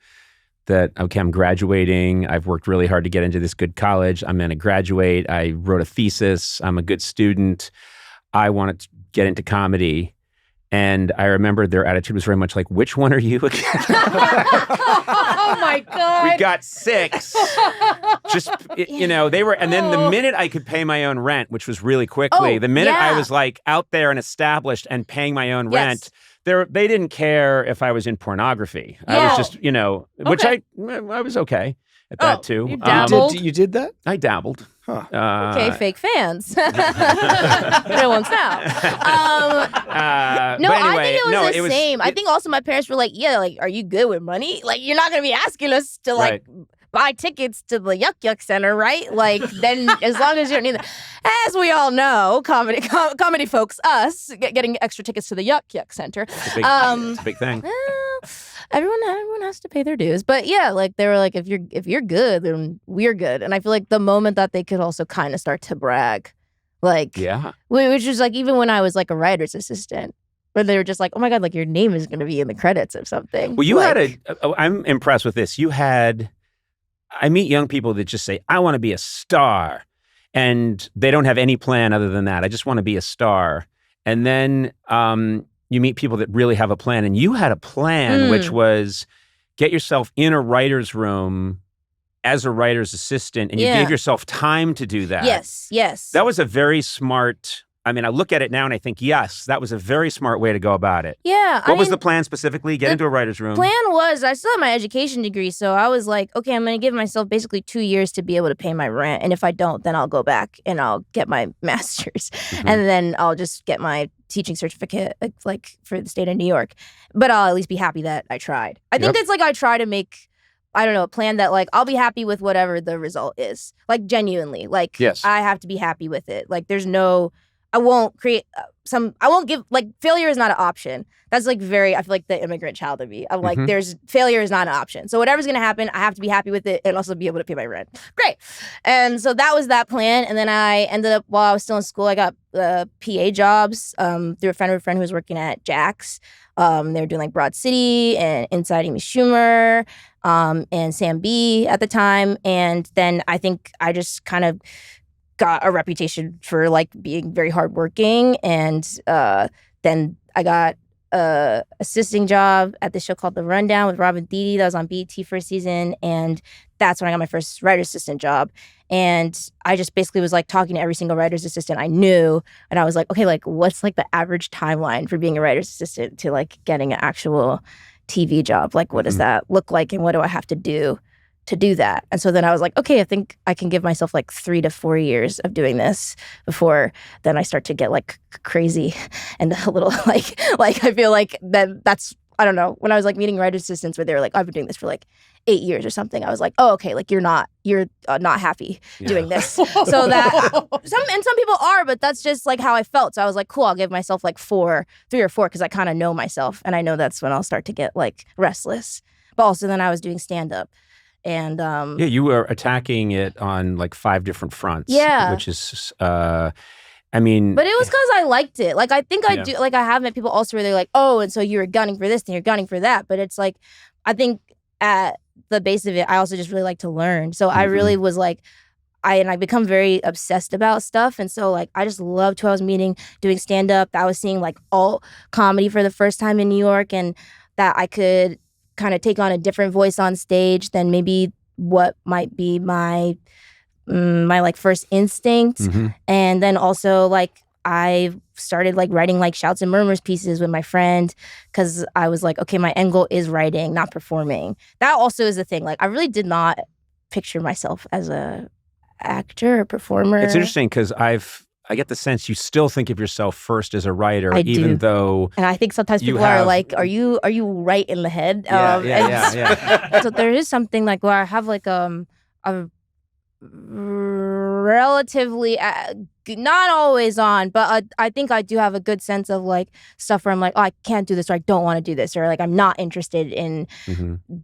Speaker 2: that, okay, I'm graduating. I've worked really hard to get into this good college. I'm going to graduate. I wrote a thesis. I'm a good student. I want to get into comedy. And I remember their attitude was very much like, which one are you again?
Speaker 1: Oh my God.
Speaker 2: We got 6. Just, they were, and then the minute I could pay my own rent, which was really quickly, the minute I was like out there and established and paying my own rent, they didn't care if I was in pornography. I was just, which I was okay at that too.
Speaker 1: You dabbled?
Speaker 3: You did that?
Speaker 2: I dabbled.
Speaker 3: Huh.
Speaker 4: Okay, fake fans. No one's now.
Speaker 2: No,
Speaker 4: I think it was the same. I think also my parents were like, are you good with money? Like, you're not going to be asking us to like buy tickets to the Yuck Yuck Center, right? Like, then as long as you don't need that. As we all know, comedy folks, us, getting extra tickets to the Yuck Yuck Center.
Speaker 2: It's a big thing.
Speaker 4: Everyone has to pay their dues. But yeah, like they were like, if you're good, then we're good. And I feel like the moment that they could also kind of start to brag, like, which was like even when I was like a writer's assistant, where they were just like, oh my God, like your name is going to be in the credits of something.
Speaker 2: Well, you had I'm impressed with this. I meet young people that just say, I want to be a star. And they don't have any plan other than that. I just want to be a star. And then you meet people that really have a plan. And you had a plan, which was get yourself in a writer's room as a writer's assistant. And you gave yourself time to do that.
Speaker 4: Yes.
Speaker 2: That was a very smart, I look at it now and I think, yes, that was a very smart way to go about it.
Speaker 4: Yeah.
Speaker 2: What was the plan specifically? Get into a writer's room?
Speaker 4: Plan was, I still have my education degree. So I was like, okay, I'm going to give myself basically 2 years to be able to pay my rent. And if I don't, then I'll go back and I'll get my master's. And then I'll just get my teaching certificate like for the state of New York. But I'll at least be happy that I tried. I think it's like I try to make, I don't know, a plan that like I'll be happy with whatever the result is. Like genuinely. Like I have to be happy with it. Like there's no... I won't create I won't give, like, failure is not an option. That's like I feel like the immigrant child of me. I'm like, failure is not an option. So whatever's going to happen, I have to be happy with it and also be able to pay my rent. Great. And so that was that plan. And then I ended up, while I was still in school, I got PA jobs through a friend of a friend who was working at Jack's. They were doing like Broad City and Inside Amy Schumer and Sam B at the time. And then I think I just kind of got a reputation for like being very hardworking, and then I got a assisting job at this show called The Rundown with Robin Thede that was on BET for a season, and that's when I got my first writer's assistant job. And I just basically was like talking to every single writer's assistant I knew, and I was like, okay, like what's like the average timeline for being a writer's assistant to like getting an actual TV job? Like what does that look like, and what do I have to do that? And so then I was like, okay, I think I can give myself like 3 to 4 years of doing this before then I start to get like crazy and a little like I feel like that's I don't know, when I was like meeting writer assistants where they were like, I've been doing this for like 8 years or something. I was like, oh, okay, like you're not happy doing this. So that some people are, but that's just like how I felt. So I was like, cool, I'll give myself like 3 or 4 because I kind of know myself. And I know that's when I'll start to get like restless. But also then I was doing stand-up. And
Speaker 2: you were attacking it on like 5 different fronts.
Speaker 4: Yeah.
Speaker 2: Which is I mean,
Speaker 4: but it was because I liked it. Like, I think I do. Like, I have met people also where they're like, oh, and so you were gunning for this and you're gunning for that. But it's like, I think at the base of it, I also just really like to learn. So I really was like, I become very obsessed about stuff. And so like, I just loved who I was meeting, doing stand up. I was seeing like alt comedy for the first time in New York, and that I could kind of take on a different voice on stage than maybe what might be my like first instinct. And then also like I started like writing like shouts and murmurs pieces with my friend because I was like, okay, my end goal is writing, not performing. That also is the thing. Like, I really did not picture myself as a actor or performer.
Speaker 2: It's interesting because I get the sense you still think of yourself first as a writer, even though.
Speaker 4: And I think sometimes people are like, "Are you right in the head?"
Speaker 2: Yeah.
Speaker 4: So there is something like where I have like a relatively not always on, but I think I do have a good sense of like stuff where I'm like, oh, I can't do this, or I don't want to do this, or like I'm not interested in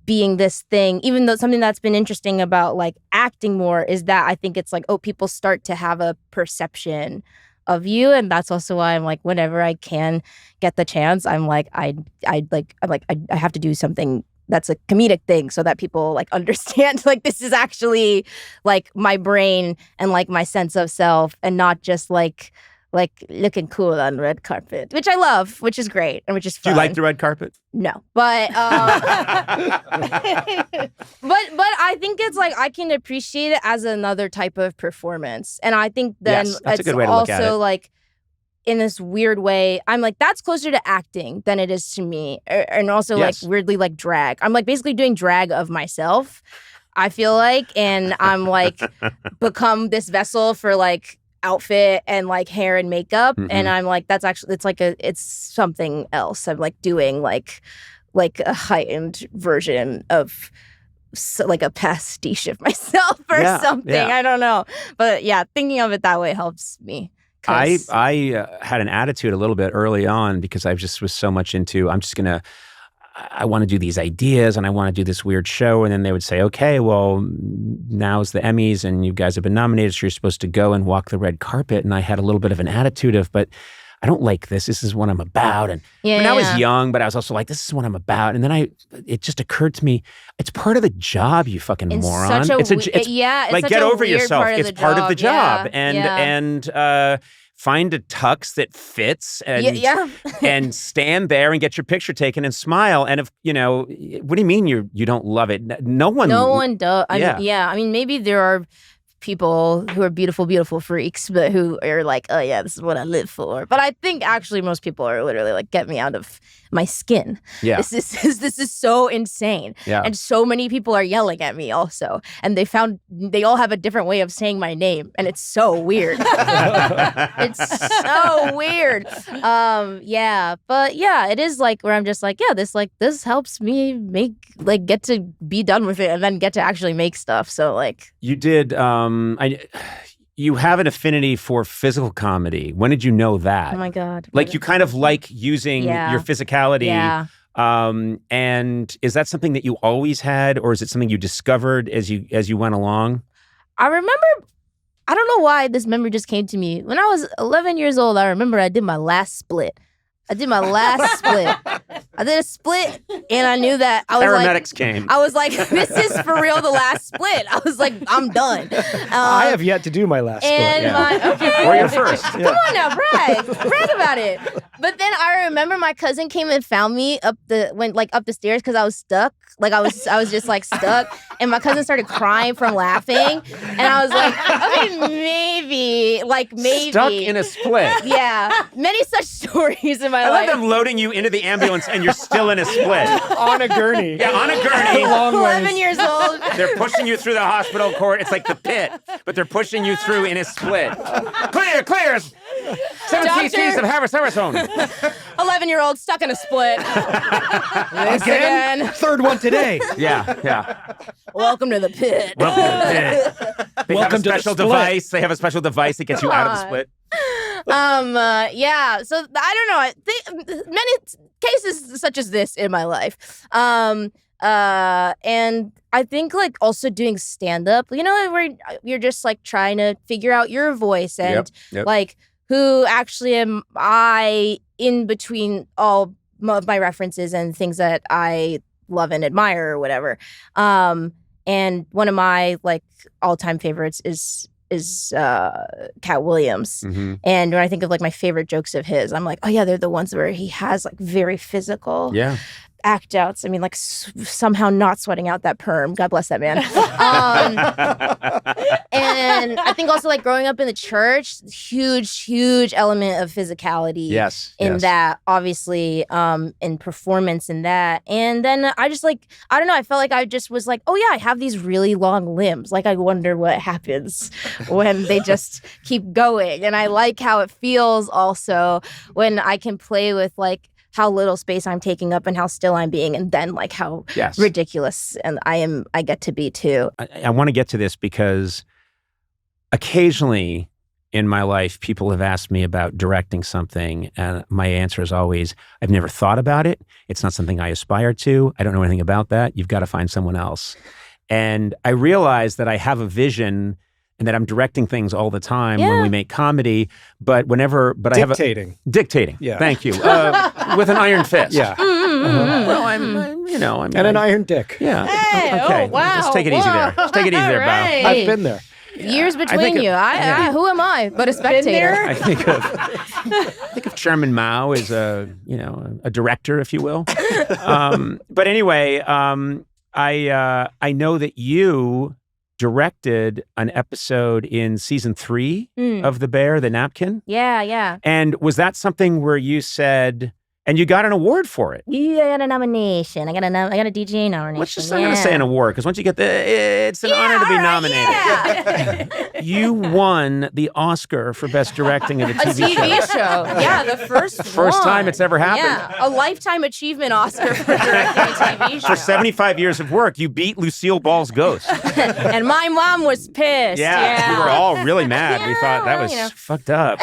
Speaker 4: being this thing. Even though something that's been interesting about like acting more is that I think it's like, oh, people start to have a perception of you, and that's also why I'm like, whenever I can get the chance, I'm like, I have to do something that's a comedic thing so that people like understand like this is actually like my brain and like my sense of self, and not just like looking cool on the red carpet, which I love, which is great and which is fun.
Speaker 2: Do you like the red carpet?
Speaker 4: No, but but I think it's like I can appreciate it as another type of performance, and I think then
Speaker 2: that's a good way to look at it.
Speaker 4: Also like in this weird way, I'm like, that's closer to acting than it is to me. And also like weirdly like drag. I'm like basically doing drag of myself, I feel like. And I'm like become this vessel for like outfit and like hair and makeup. And I'm like, that's actually, it's something else. I'm like doing like a heightened version of like a pastiche of myself or something. I don't know. But yeah, thinking of it that way helps me.
Speaker 2: I had an attitude a little bit early on because I just was so much into, I want to do these ideas and I want to do this weird show. And then they would say, okay, well, now's the Emmys and you guys have been nominated, so you're supposed to go and walk the red carpet. And I had a little bit of an attitude of, but I don't like this. This is what I'm about. And when I was young, but I was also like, this is what I'm about. And then it just occurred to me, it's part of the job, you fucking moron. It's like, get over yourself. It's part of the job. And find a tux that fits and stand there and get your picture taken and smile. And if, what do you mean you don't love it? No one does.
Speaker 4: I mean, maybe there are people who are beautiful freaks, but who are like, oh yeah, this is what I live for. But I think actually most people are literally like, get me out of my skin. Yeah. This is so insane. Yeah. And so many people are yelling at me also. And they all have a different way of saying my name. And it's so weird. It's so weird. But yeah, it is like where I'm just like, yeah, this helps me get to be done with it and then get to actually make stuff. So like
Speaker 2: you did you have an affinity for physical comedy. When did you know that?
Speaker 4: Oh my God.
Speaker 2: Like you kind of like using your physicality.
Speaker 4: Yeah.
Speaker 2: And is that something that you always had, or is it something you discovered as you went along?
Speaker 4: I remember, I don't know why this memory just came to me. When I was 11 years old, I remember I did my last split. I did a split, and I knew that
Speaker 2: paramedics came.
Speaker 4: I was like, this is for real the last split. I was like, I'm done.
Speaker 3: I have yet to do my last split.
Speaker 2: Or your first.
Speaker 4: Come on now, brag about it. But then I remember my cousin came and found me up the stairs because I was stuck. Like I was just like stuck, and my cousin started crying from laughing, and I was like, okay, maybe.
Speaker 2: Stuck in a split.
Speaker 4: Yeah, many such stories in my life.
Speaker 2: I love them loading you into the ambulance and you're still in a split.
Speaker 3: On a gurney.
Speaker 2: Yeah, on a gurney.
Speaker 4: 11 years old.
Speaker 2: They're pushing you through the hospital court. It's like the pit, but they're pushing you through in a split. Clear. 7
Speaker 7: Doctor-
Speaker 2: cc's of Harrisone.
Speaker 7: 11-year-old stuck in a split. This again.
Speaker 3: Third one today.
Speaker 2: Yeah.
Speaker 7: Welcome to the pit.
Speaker 2: Welcome to the pit. They have a
Speaker 3: Welcome to the
Speaker 2: special
Speaker 3: split.
Speaker 2: device. They have a special device that gets you out of the split.
Speaker 7: Yeah. So I don't know. I think many cases such as this in my life. And I think like also doing stand up, where you're just like trying to figure out your voice and
Speaker 2: Yep.
Speaker 7: like who actually am I in between all of my references and things that I love and admire or whatever. And one of my like all-time favorites is Cat Williams.
Speaker 2: Mm-hmm.
Speaker 7: And when I think of like my favorite jokes of his, I'm like, oh yeah, they're the ones where he has like very physical act outs. I mean, like somehow not sweating out that perm. God bless that man. And I think also like growing up in the church, huge element of physicality. In that, obviously, in performance in that. And then I just like, I don't know, I felt like I just was like, oh yeah, I have these really long limbs. Like I wonder what happens when they just keep going. And I like how it feels also when I can play with like how little space I'm taking up and how still I'm being, and then like how ridiculous and I get to be too.
Speaker 2: I want to get to this because occasionally in my life, people have asked me about directing something, and my answer is always, I've never thought about it. It's not something I aspire to. I don't know anything about that. You've got to find someone else. And I realize that I have a vision and that I'm directing things all the time when we make comedy, but I have dictating. Yeah. Thank you. With an iron fist.
Speaker 3: Yeah.
Speaker 2: Well, I'm
Speaker 3: and an iron dick.
Speaker 2: Yeah.
Speaker 7: Hey,
Speaker 2: okay.
Speaker 7: oh, wow.
Speaker 2: Just take it easy there. Just take it easy there, Bow.
Speaker 7: Right.
Speaker 3: I've been there.
Speaker 7: Years between you. Who am I but a spectator?
Speaker 2: I think of Chairman Mao as a director, if you will. But anyway, I know that you directed an episode in season 3 of The Bear, The Napkin.
Speaker 7: Yeah.
Speaker 2: And was that something where you said, and you got an award for it?
Speaker 7: Yeah, I got a nomination. I got a DJ nomination.
Speaker 2: Let's just, I'm going to say an award, because once you get it's an honor to be nominated.
Speaker 7: Yeah.
Speaker 2: You won the Oscar for Best Directing of a TV
Speaker 7: show. Yeah, the first
Speaker 2: time it's ever happened.
Speaker 7: Yeah, a Lifetime Achievement Oscar for directing a TV show.
Speaker 2: For 75 years of work, you beat Lucille Ball's Ghost.
Speaker 7: And my mom was pissed. Yeah.
Speaker 2: We were all really mad. We thought that was fucked up.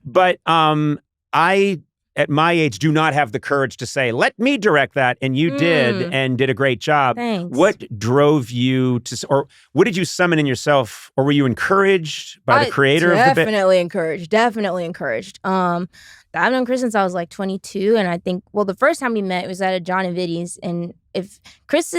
Speaker 2: But I, at my age, do not have the courage to say, let me direct that. And you did, and did a great job.
Speaker 7: Thanks.
Speaker 2: What drove you to, or what did you summon in yourself? Or were you encouraged by the creator of the bit?
Speaker 7: Definitely encouraged. I've known Chris since I was like 22. And I think, the first time we met was at a John and Viddy's. And if Chris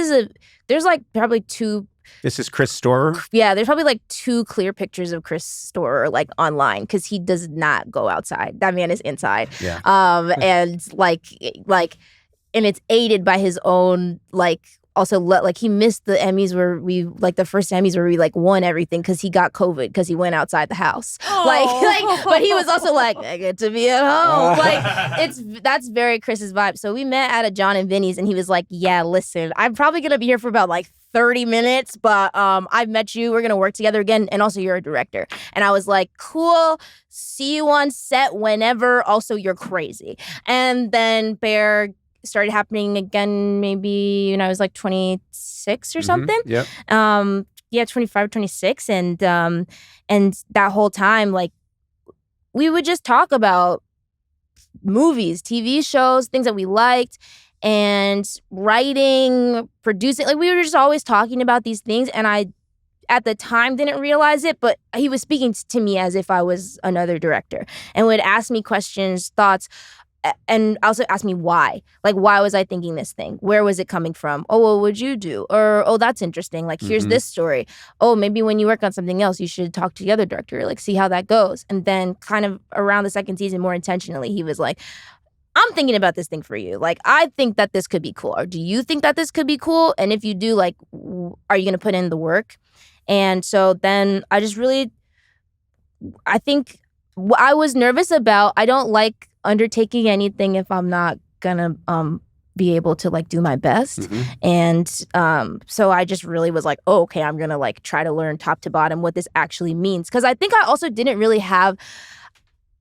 Speaker 7: there's like probably 2.
Speaker 2: This is Chris Storer?
Speaker 7: Yeah, there's probably like 2 clear pictures of Chris Storer like online because he does not go outside. That man is inside.
Speaker 2: Yeah.
Speaker 7: And and it's aided by his own also he missed the Emmys where we the first Emmys where we won everything because he got COVID because he went outside the house. But he was also like, I get to be at home. That's very Chris's vibe. So we met at a John and Vinny's and he was like, yeah, listen, I'm probably gonna be here for about 30 minutes, but I've met you. We're going to work together again. And also, you're a director. And I was like, cool. See you on set whenever. Also, you're crazy. And then Bear started happening again maybe when I was 26 or something.
Speaker 2: Yep.
Speaker 7: 25, 26. And that whole time, we would just talk about movies, TV shows, things that we liked. And writing, producing, we were just always talking about these things. And I, at the time, didn't realize it, but he was speaking to me as if I was another director and would ask me questions, thoughts, and also ask me why. Why was I thinking this thing? Where was it coming from? Oh, what would you do? Or, oh, that's interesting. Here's this story. Oh, maybe when you work on something else, you should talk to the other director, see how that goes. And then kind of around the second season, more intentionally, he was like, I'm thinking about this thing for you. I think that this could be cool. Or do you think that this could be cool? And if you do, are you going to put in the work? And so then I just really, I think what I was nervous about, I don't like undertaking anything if I'm not going to be able to do my best. And so I just really was like, oh, okay, I'm going to try to learn top to bottom what this actually means. Because I think I also didn't really have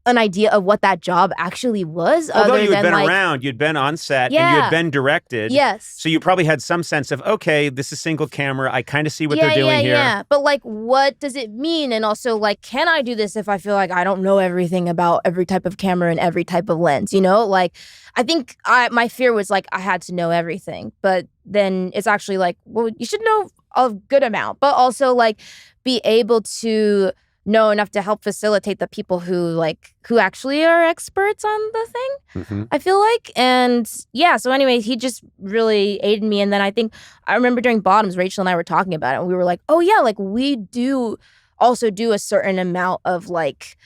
Speaker 7: an idea of what that job actually was.
Speaker 2: Although
Speaker 7: other
Speaker 2: you had
Speaker 7: than,
Speaker 2: been
Speaker 7: like,
Speaker 2: around, you'd been on set, and you
Speaker 7: Yeah.
Speaker 2: had been directed.
Speaker 7: Yes.
Speaker 2: So you probably had some sense of, okay, this is single camera. I kind of see what they're doing here.
Speaker 7: Yeah. But like, what does it mean? And also, like, can I do this if I feel like I don't know everything about every type of camera and every type of lens? You know, like, I think my fear was like I had to know everything, but then it's actually like, well, you should know a good amount, but also like be able to know enough to help facilitate the people who actually are experts on the thing.
Speaker 2: Mm-hmm.
Speaker 7: I feel like. And yeah, so anyways, he just really aided me. And then I remember during Bottoms, Rachel and I were talking about it, and we were like, oh yeah, like we do also do a certain amount of like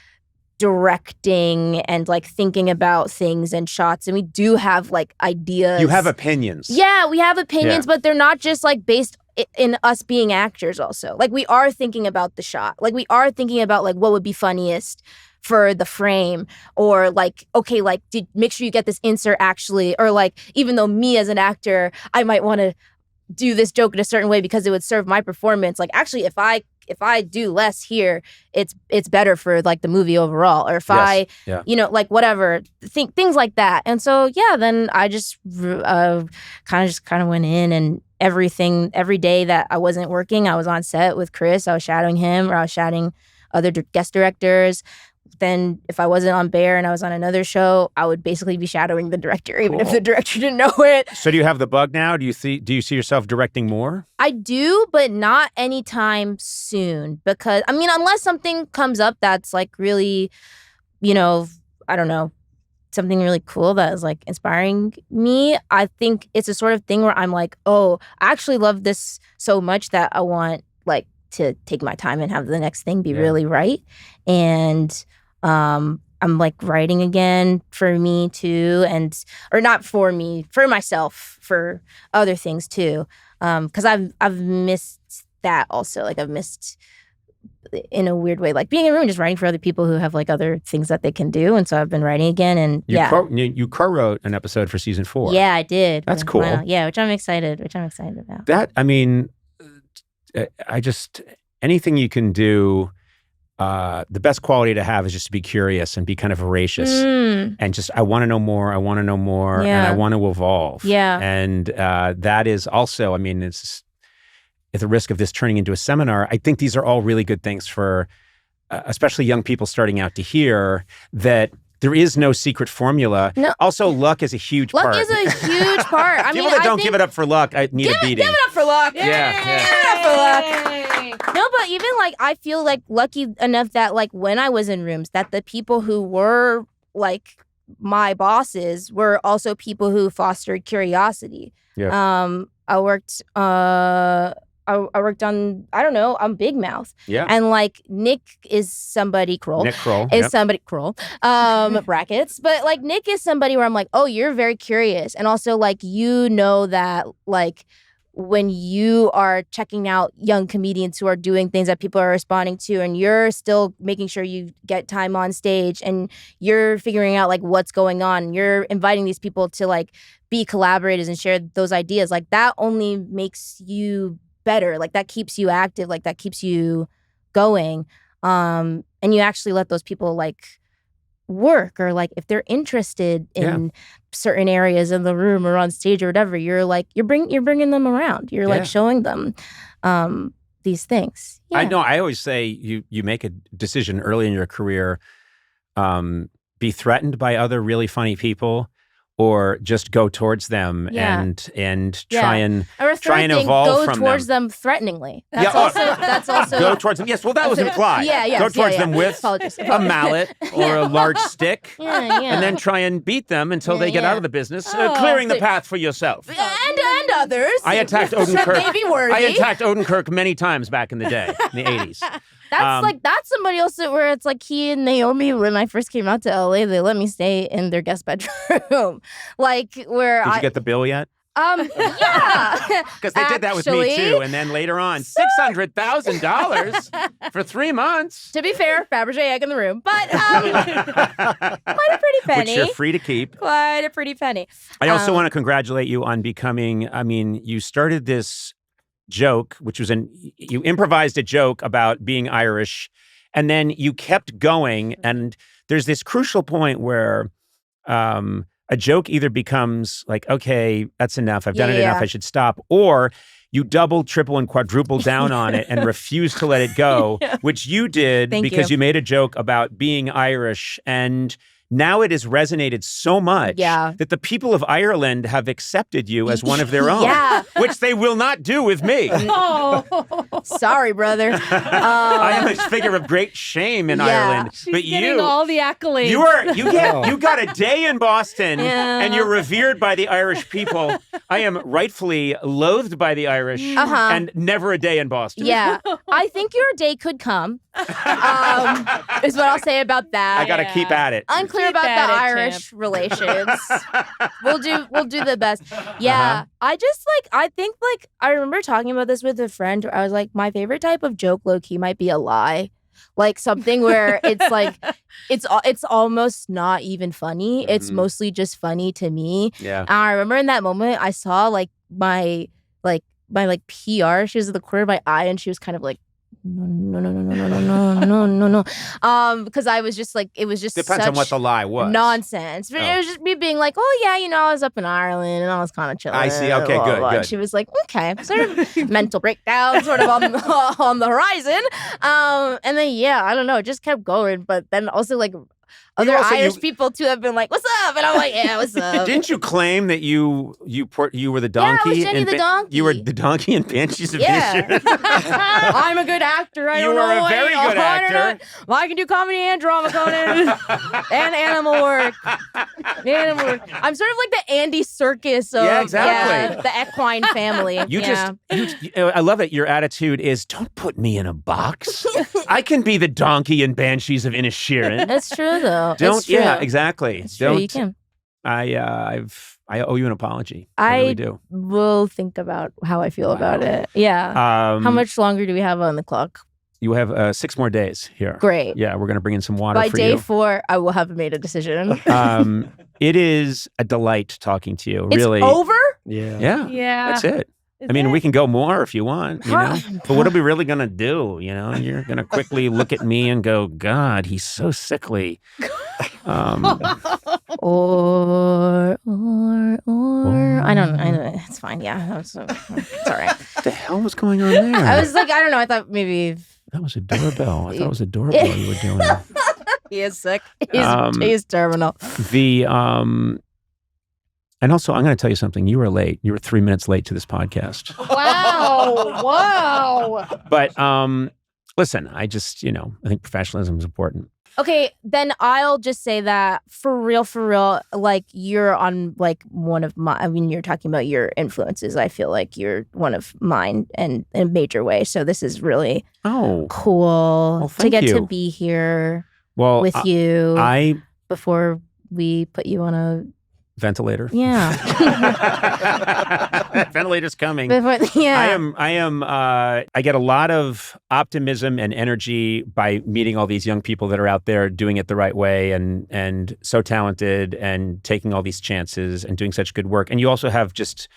Speaker 7: directing and like thinking about things and shots, and we do have like ideas.
Speaker 2: You have opinions.
Speaker 7: Yeah, we have opinions, but they're not just like based in us being actors also. Like we are thinking about the shot. Like we are thinking about like what would be funniest for the frame, or like, okay, like make sure you get this insert actually, or like even though me as an actor, I might want to do this joke in a certain way because it would serve my performance. Like actually if I do less here, it's better for like the movie overall. Or if you know, like whatever, things like that. And so yeah, then I just kind of went in, and every day that I wasn't working, I was on set with Chris. I was shadowing him, or I was shadowing other guest directors. Then if I wasn't on Bear and I was on another show, I would basically be shadowing the director, even if the director didn't know it.
Speaker 2: So do you have the bug now? Do you see yourself directing more?
Speaker 7: I do, but not anytime soon, because I mean, unless something comes up that's like really, you know, I don't know, something really cool that is like inspiring me. I think it's a sort of thing where I'm like, oh, I actually love this so much that I want like to take my time and have the next thing be really right. And I'm like writing again for me too, or not for me, for myself, for other things too. Because I've missed that also. Like I've missed, in a weird way, like being in a room just writing for other people who have like other things that they can do. And so I've been writing again, and
Speaker 2: you co-wrote an episode for season 4.
Speaker 7: Yeah, I did.
Speaker 2: That's cool.
Speaker 7: Yeah, which I'm excited about.
Speaker 2: That, I mean, I just, anything you can do, the best quality to have is just to be curious and be kind of voracious and just, I want to know more, and I want to evolve.
Speaker 7: Yeah.
Speaker 2: And that is also, I mean, it's at the risk of this turning into a seminar, I think these are all really good things for especially young people starting out to hear that there is no secret formula. No. Also, luck is a huge part.
Speaker 7: Luck is a huge part. I
Speaker 2: People that don't give it up for luck, I need a beating.
Speaker 7: Give it up for luck.
Speaker 2: Yeah.
Speaker 7: Give it up for luck. No, but even like I feel like lucky enough that like when I was in rooms, that the people who were like my bosses were also people who fostered curiosity.
Speaker 2: Yeah.
Speaker 7: I worked on, I don't know, on Big Mouth.
Speaker 2: Yeah.
Speaker 7: And like Nick is somebody,
Speaker 2: Nick Kroll.
Speaker 7: Somebody, Kroll, brackets. But like Nick is somebody where I'm like, oh, you're very curious. And also like, you know that like when you are checking out young comedians who are doing things that people are responding to, and you're still making sure you get time on stage, and you're figuring out like what's going on, you're inviting these people to like be collaborators and share those ideas, like that only makes you better. Like that keeps you active, like that keeps you going. And you actually let those people like work, or like if they're interested in certain areas in the room or on stage or whatever, you're like you're bringing them around. You're like showing them these things. Yeah.
Speaker 2: I know. I always say you make a decision early in your career, be threatened by other really funny people, or just go towards them and try and evolve from them.
Speaker 7: Go towards them threateningly. That's also
Speaker 2: go towards them. Yes, well, that was implied. Go towards them with a mallet or a large stick, and then try and beat them until they get out of the business, clearing the path for yourself.
Speaker 7: And others.
Speaker 2: I attacked Odenkirk.
Speaker 7: Maybe worthy.
Speaker 2: I attacked Odenkirk many times back in the day, in the 80s.
Speaker 7: That's somebody else where it's like he and Naomi, when I first came out to LA, they let me stay in their guest bedroom. Like where
Speaker 2: Did you get the bill yet?
Speaker 7: Yeah.
Speaker 2: Because they did that with me too. And then later on, $600,000 for 3 months.
Speaker 7: To be fair, Fabergé egg in the room. But quite a pretty penny.
Speaker 2: Which you're free to keep.
Speaker 7: Quite a pretty penny.
Speaker 2: I also want to congratulate you on becoming, I mean, you started this joke, which was you improvised a joke about being Irish, And then you kept going. And there's this crucial point where a joke either becomes like, okay, that's enough. I've done it enough. I should stop. Or you double, triple, and quadruple down on it and refuse to let it go, which you did because you made a joke about being Irish. And now it has resonated so much that the people of Ireland have accepted you as one of their own, which they will not do with me.
Speaker 7: Sorry, brother.
Speaker 2: I am a figure of great shame in Ireland.
Speaker 1: She's
Speaker 2: but
Speaker 1: getting all the accolades.
Speaker 2: You got a day in Boston and you're revered by the Irish people. I am rightfully loathed by the Irish and never a day in Boston.
Speaker 7: Yeah. I think your day could come. Is what I'll say about that.
Speaker 2: I got to keep at it.
Speaker 7: Unclear about the Irish relations. We'll do the best. Yeah. I think I remember talking about this with a friend where I was like, my favorite type of joke low key might be a lie. Like something where it's like it's almost not even funny. It's mostly just funny to me.
Speaker 2: Yeah.
Speaker 7: And I remember in that moment I saw like my PR. She was at the corner of my eye and she was kind of like, no. Because I was just like, it was just
Speaker 2: depends on what the lie was.
Speaker 7: Nonsense. But it was just me being like, oh yeah, I was up in Ireland and I was kind of chilling.
Speaker 2: I see. Okay, good.
Speaker 7: She was like, okay, sort of mental breakdown, sort of on the horizon. And then I don't know, it just kept going. But then also like other Irish people too have been like, "What's up?" And I'm like, "Yeah, what's up?"
Speaker 2: Didn't you claim that you were the donkey?
Speaker 7: Yeah, I was Jenny the donkey.
Speaker 2: You were the donkey in Banshees of Inisherin.
Speaker 7: I'm a good actor.
Speaker 2: You were a very good actor.
Speaker 7: Well, I can do comedy and drama, Conan, and animal work. I'm sort of like the Andy Serkis of the equine family.
Speaker 2: I love it. Your attitude is, don't put me in a box. I can be the donkey in Banshees of Inisherin.
Speaker 7: That's true, though.
Speaker 2: Exactly.
Speaker 7: It's true, you can.
Speaker 2: I owe you an apology. I really do.
Speaker 7: Will think about how I feel about it. Yeah. How much longer do we have on the clock?
Speaker 2: You have 6 more days here.
Speaker 7: Great.
Speaker 2: Yeah, we're going to bring in some water
Speaker 7: for you. By day 4, I will have made a decision.
Speaker 2: It is a delight talking to you.
Speaker 7: It's
Speaker 2: really.
Speaker 7: Over?
Speaker 2: Yeah. That's it. We can go more if you want, But what are we really going to do, You're going to quickly look at me and go, God, he's so sickly.
Speaker 7: Or. I don't know. It's fine. Yeah. It's all right.
Speaker 2: What the hell was going on there?
Speaker 7: I was like, I don't know. I thought maybe.
Speaker 2: That was a doorbell. I thought it was a doorbell you were doing.
Speaker 7: He is sick. He's terminal.
Speaker 2: And also, I'm going to tell you something. You were late. You were 3 minutes late to this podcast.
Speaker 7: Wow.
Speaker 2: But listen, I just, I think professionalism is important.
Speaker 7: Okay, then I'll just say that for real, like you're on like one of my, you're talking about your influences. I feel like you're one of mine in a major way. So this is really cool to get to be here with you before we put you on a
Speaker 2: ventilator.
Speaker 7: Yeah.
Speaker 2: Ventilator's coming.
Speaker 7: Yeah.
Speaker 2: I get a lot of optimism and energy by meeting all these young people that are out there doing it the right way and so talented and taking all these chances and doing such good work. And you also have just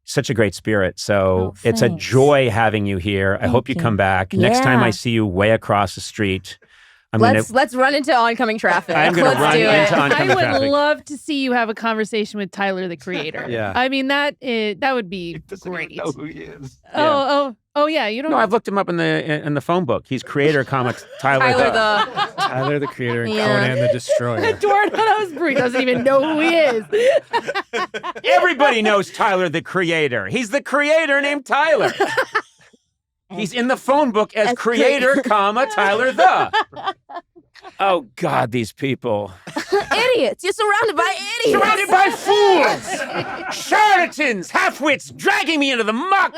Speaker 2: such a great spirit. So it's a joy having you here. I hope you come back. Yeah. Next time I see you way across the street,
Speaker 7: Let's run into oncoming traffic.
Speaker 2: I'm going to run into oncoming traffic.
Speaker 1: I would love to see you have a conversation with Tyler, the creator.
Speaker 2: Yeah.
Speaker 1: I mean, that would be great.
Speaker 6: Know who he is.
Speaker 1: Oh, yeah. You don't.
Speaker 2: No, I've looked him up in the phone book. He's creator, Tyler
Speaker 3: the creator, and Conan the Destroyer.
Speaker 1: Eduardo Bree doesn't even know who he is.
Speaker 2: Everybody knows Tyler, the creator. He's the creator named Tyler. He's in the phone book as creator, Tyler the. Oh, God, these people.
Speaker 7: Idiots. You're surrounded by idiots.
Speaker 2: Surrounded by fools. Charlatans, half-wits, dragging me into the muck.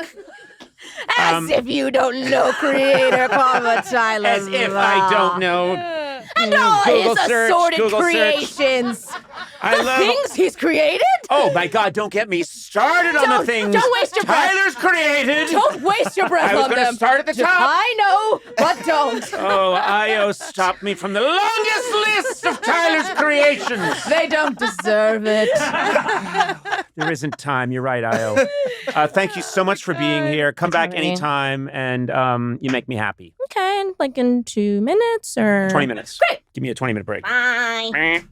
Speaker 7: As if you don't know creator, Tyler.
Speaker 2: As if I don't know.
Speaker 7: And all his assorted creations. Things he's created?
Speaker 2: Oh my God! Don't get me started on the things
Speaker 7: Don't waste your breath.
Speaker 2: Tyler's created.
Speaker 7: Don't waste your breath
Speaker 2: I was
Speaker 7: on
Speaker 2: gonna
Speaker 7: them.
Speaker 2: start at the top.
Speaker 7: I know, but don't.
Speaker 2: Oh, Ayo stopped me from the longest list of Tyler's creations.
Speaker 7: They don't deserve it.
Speaker 2: There isn't time. You're right, Ayo. Thank you so much for being here. Come back anytime, and you make me happy.
Speaker 7: Okay, like in 2 minutes or
Speaker 2: 20 minutes.
Speaker 7: Great.
Speaker 2: Give me a 20-minute break.
Speaker 7: Bye.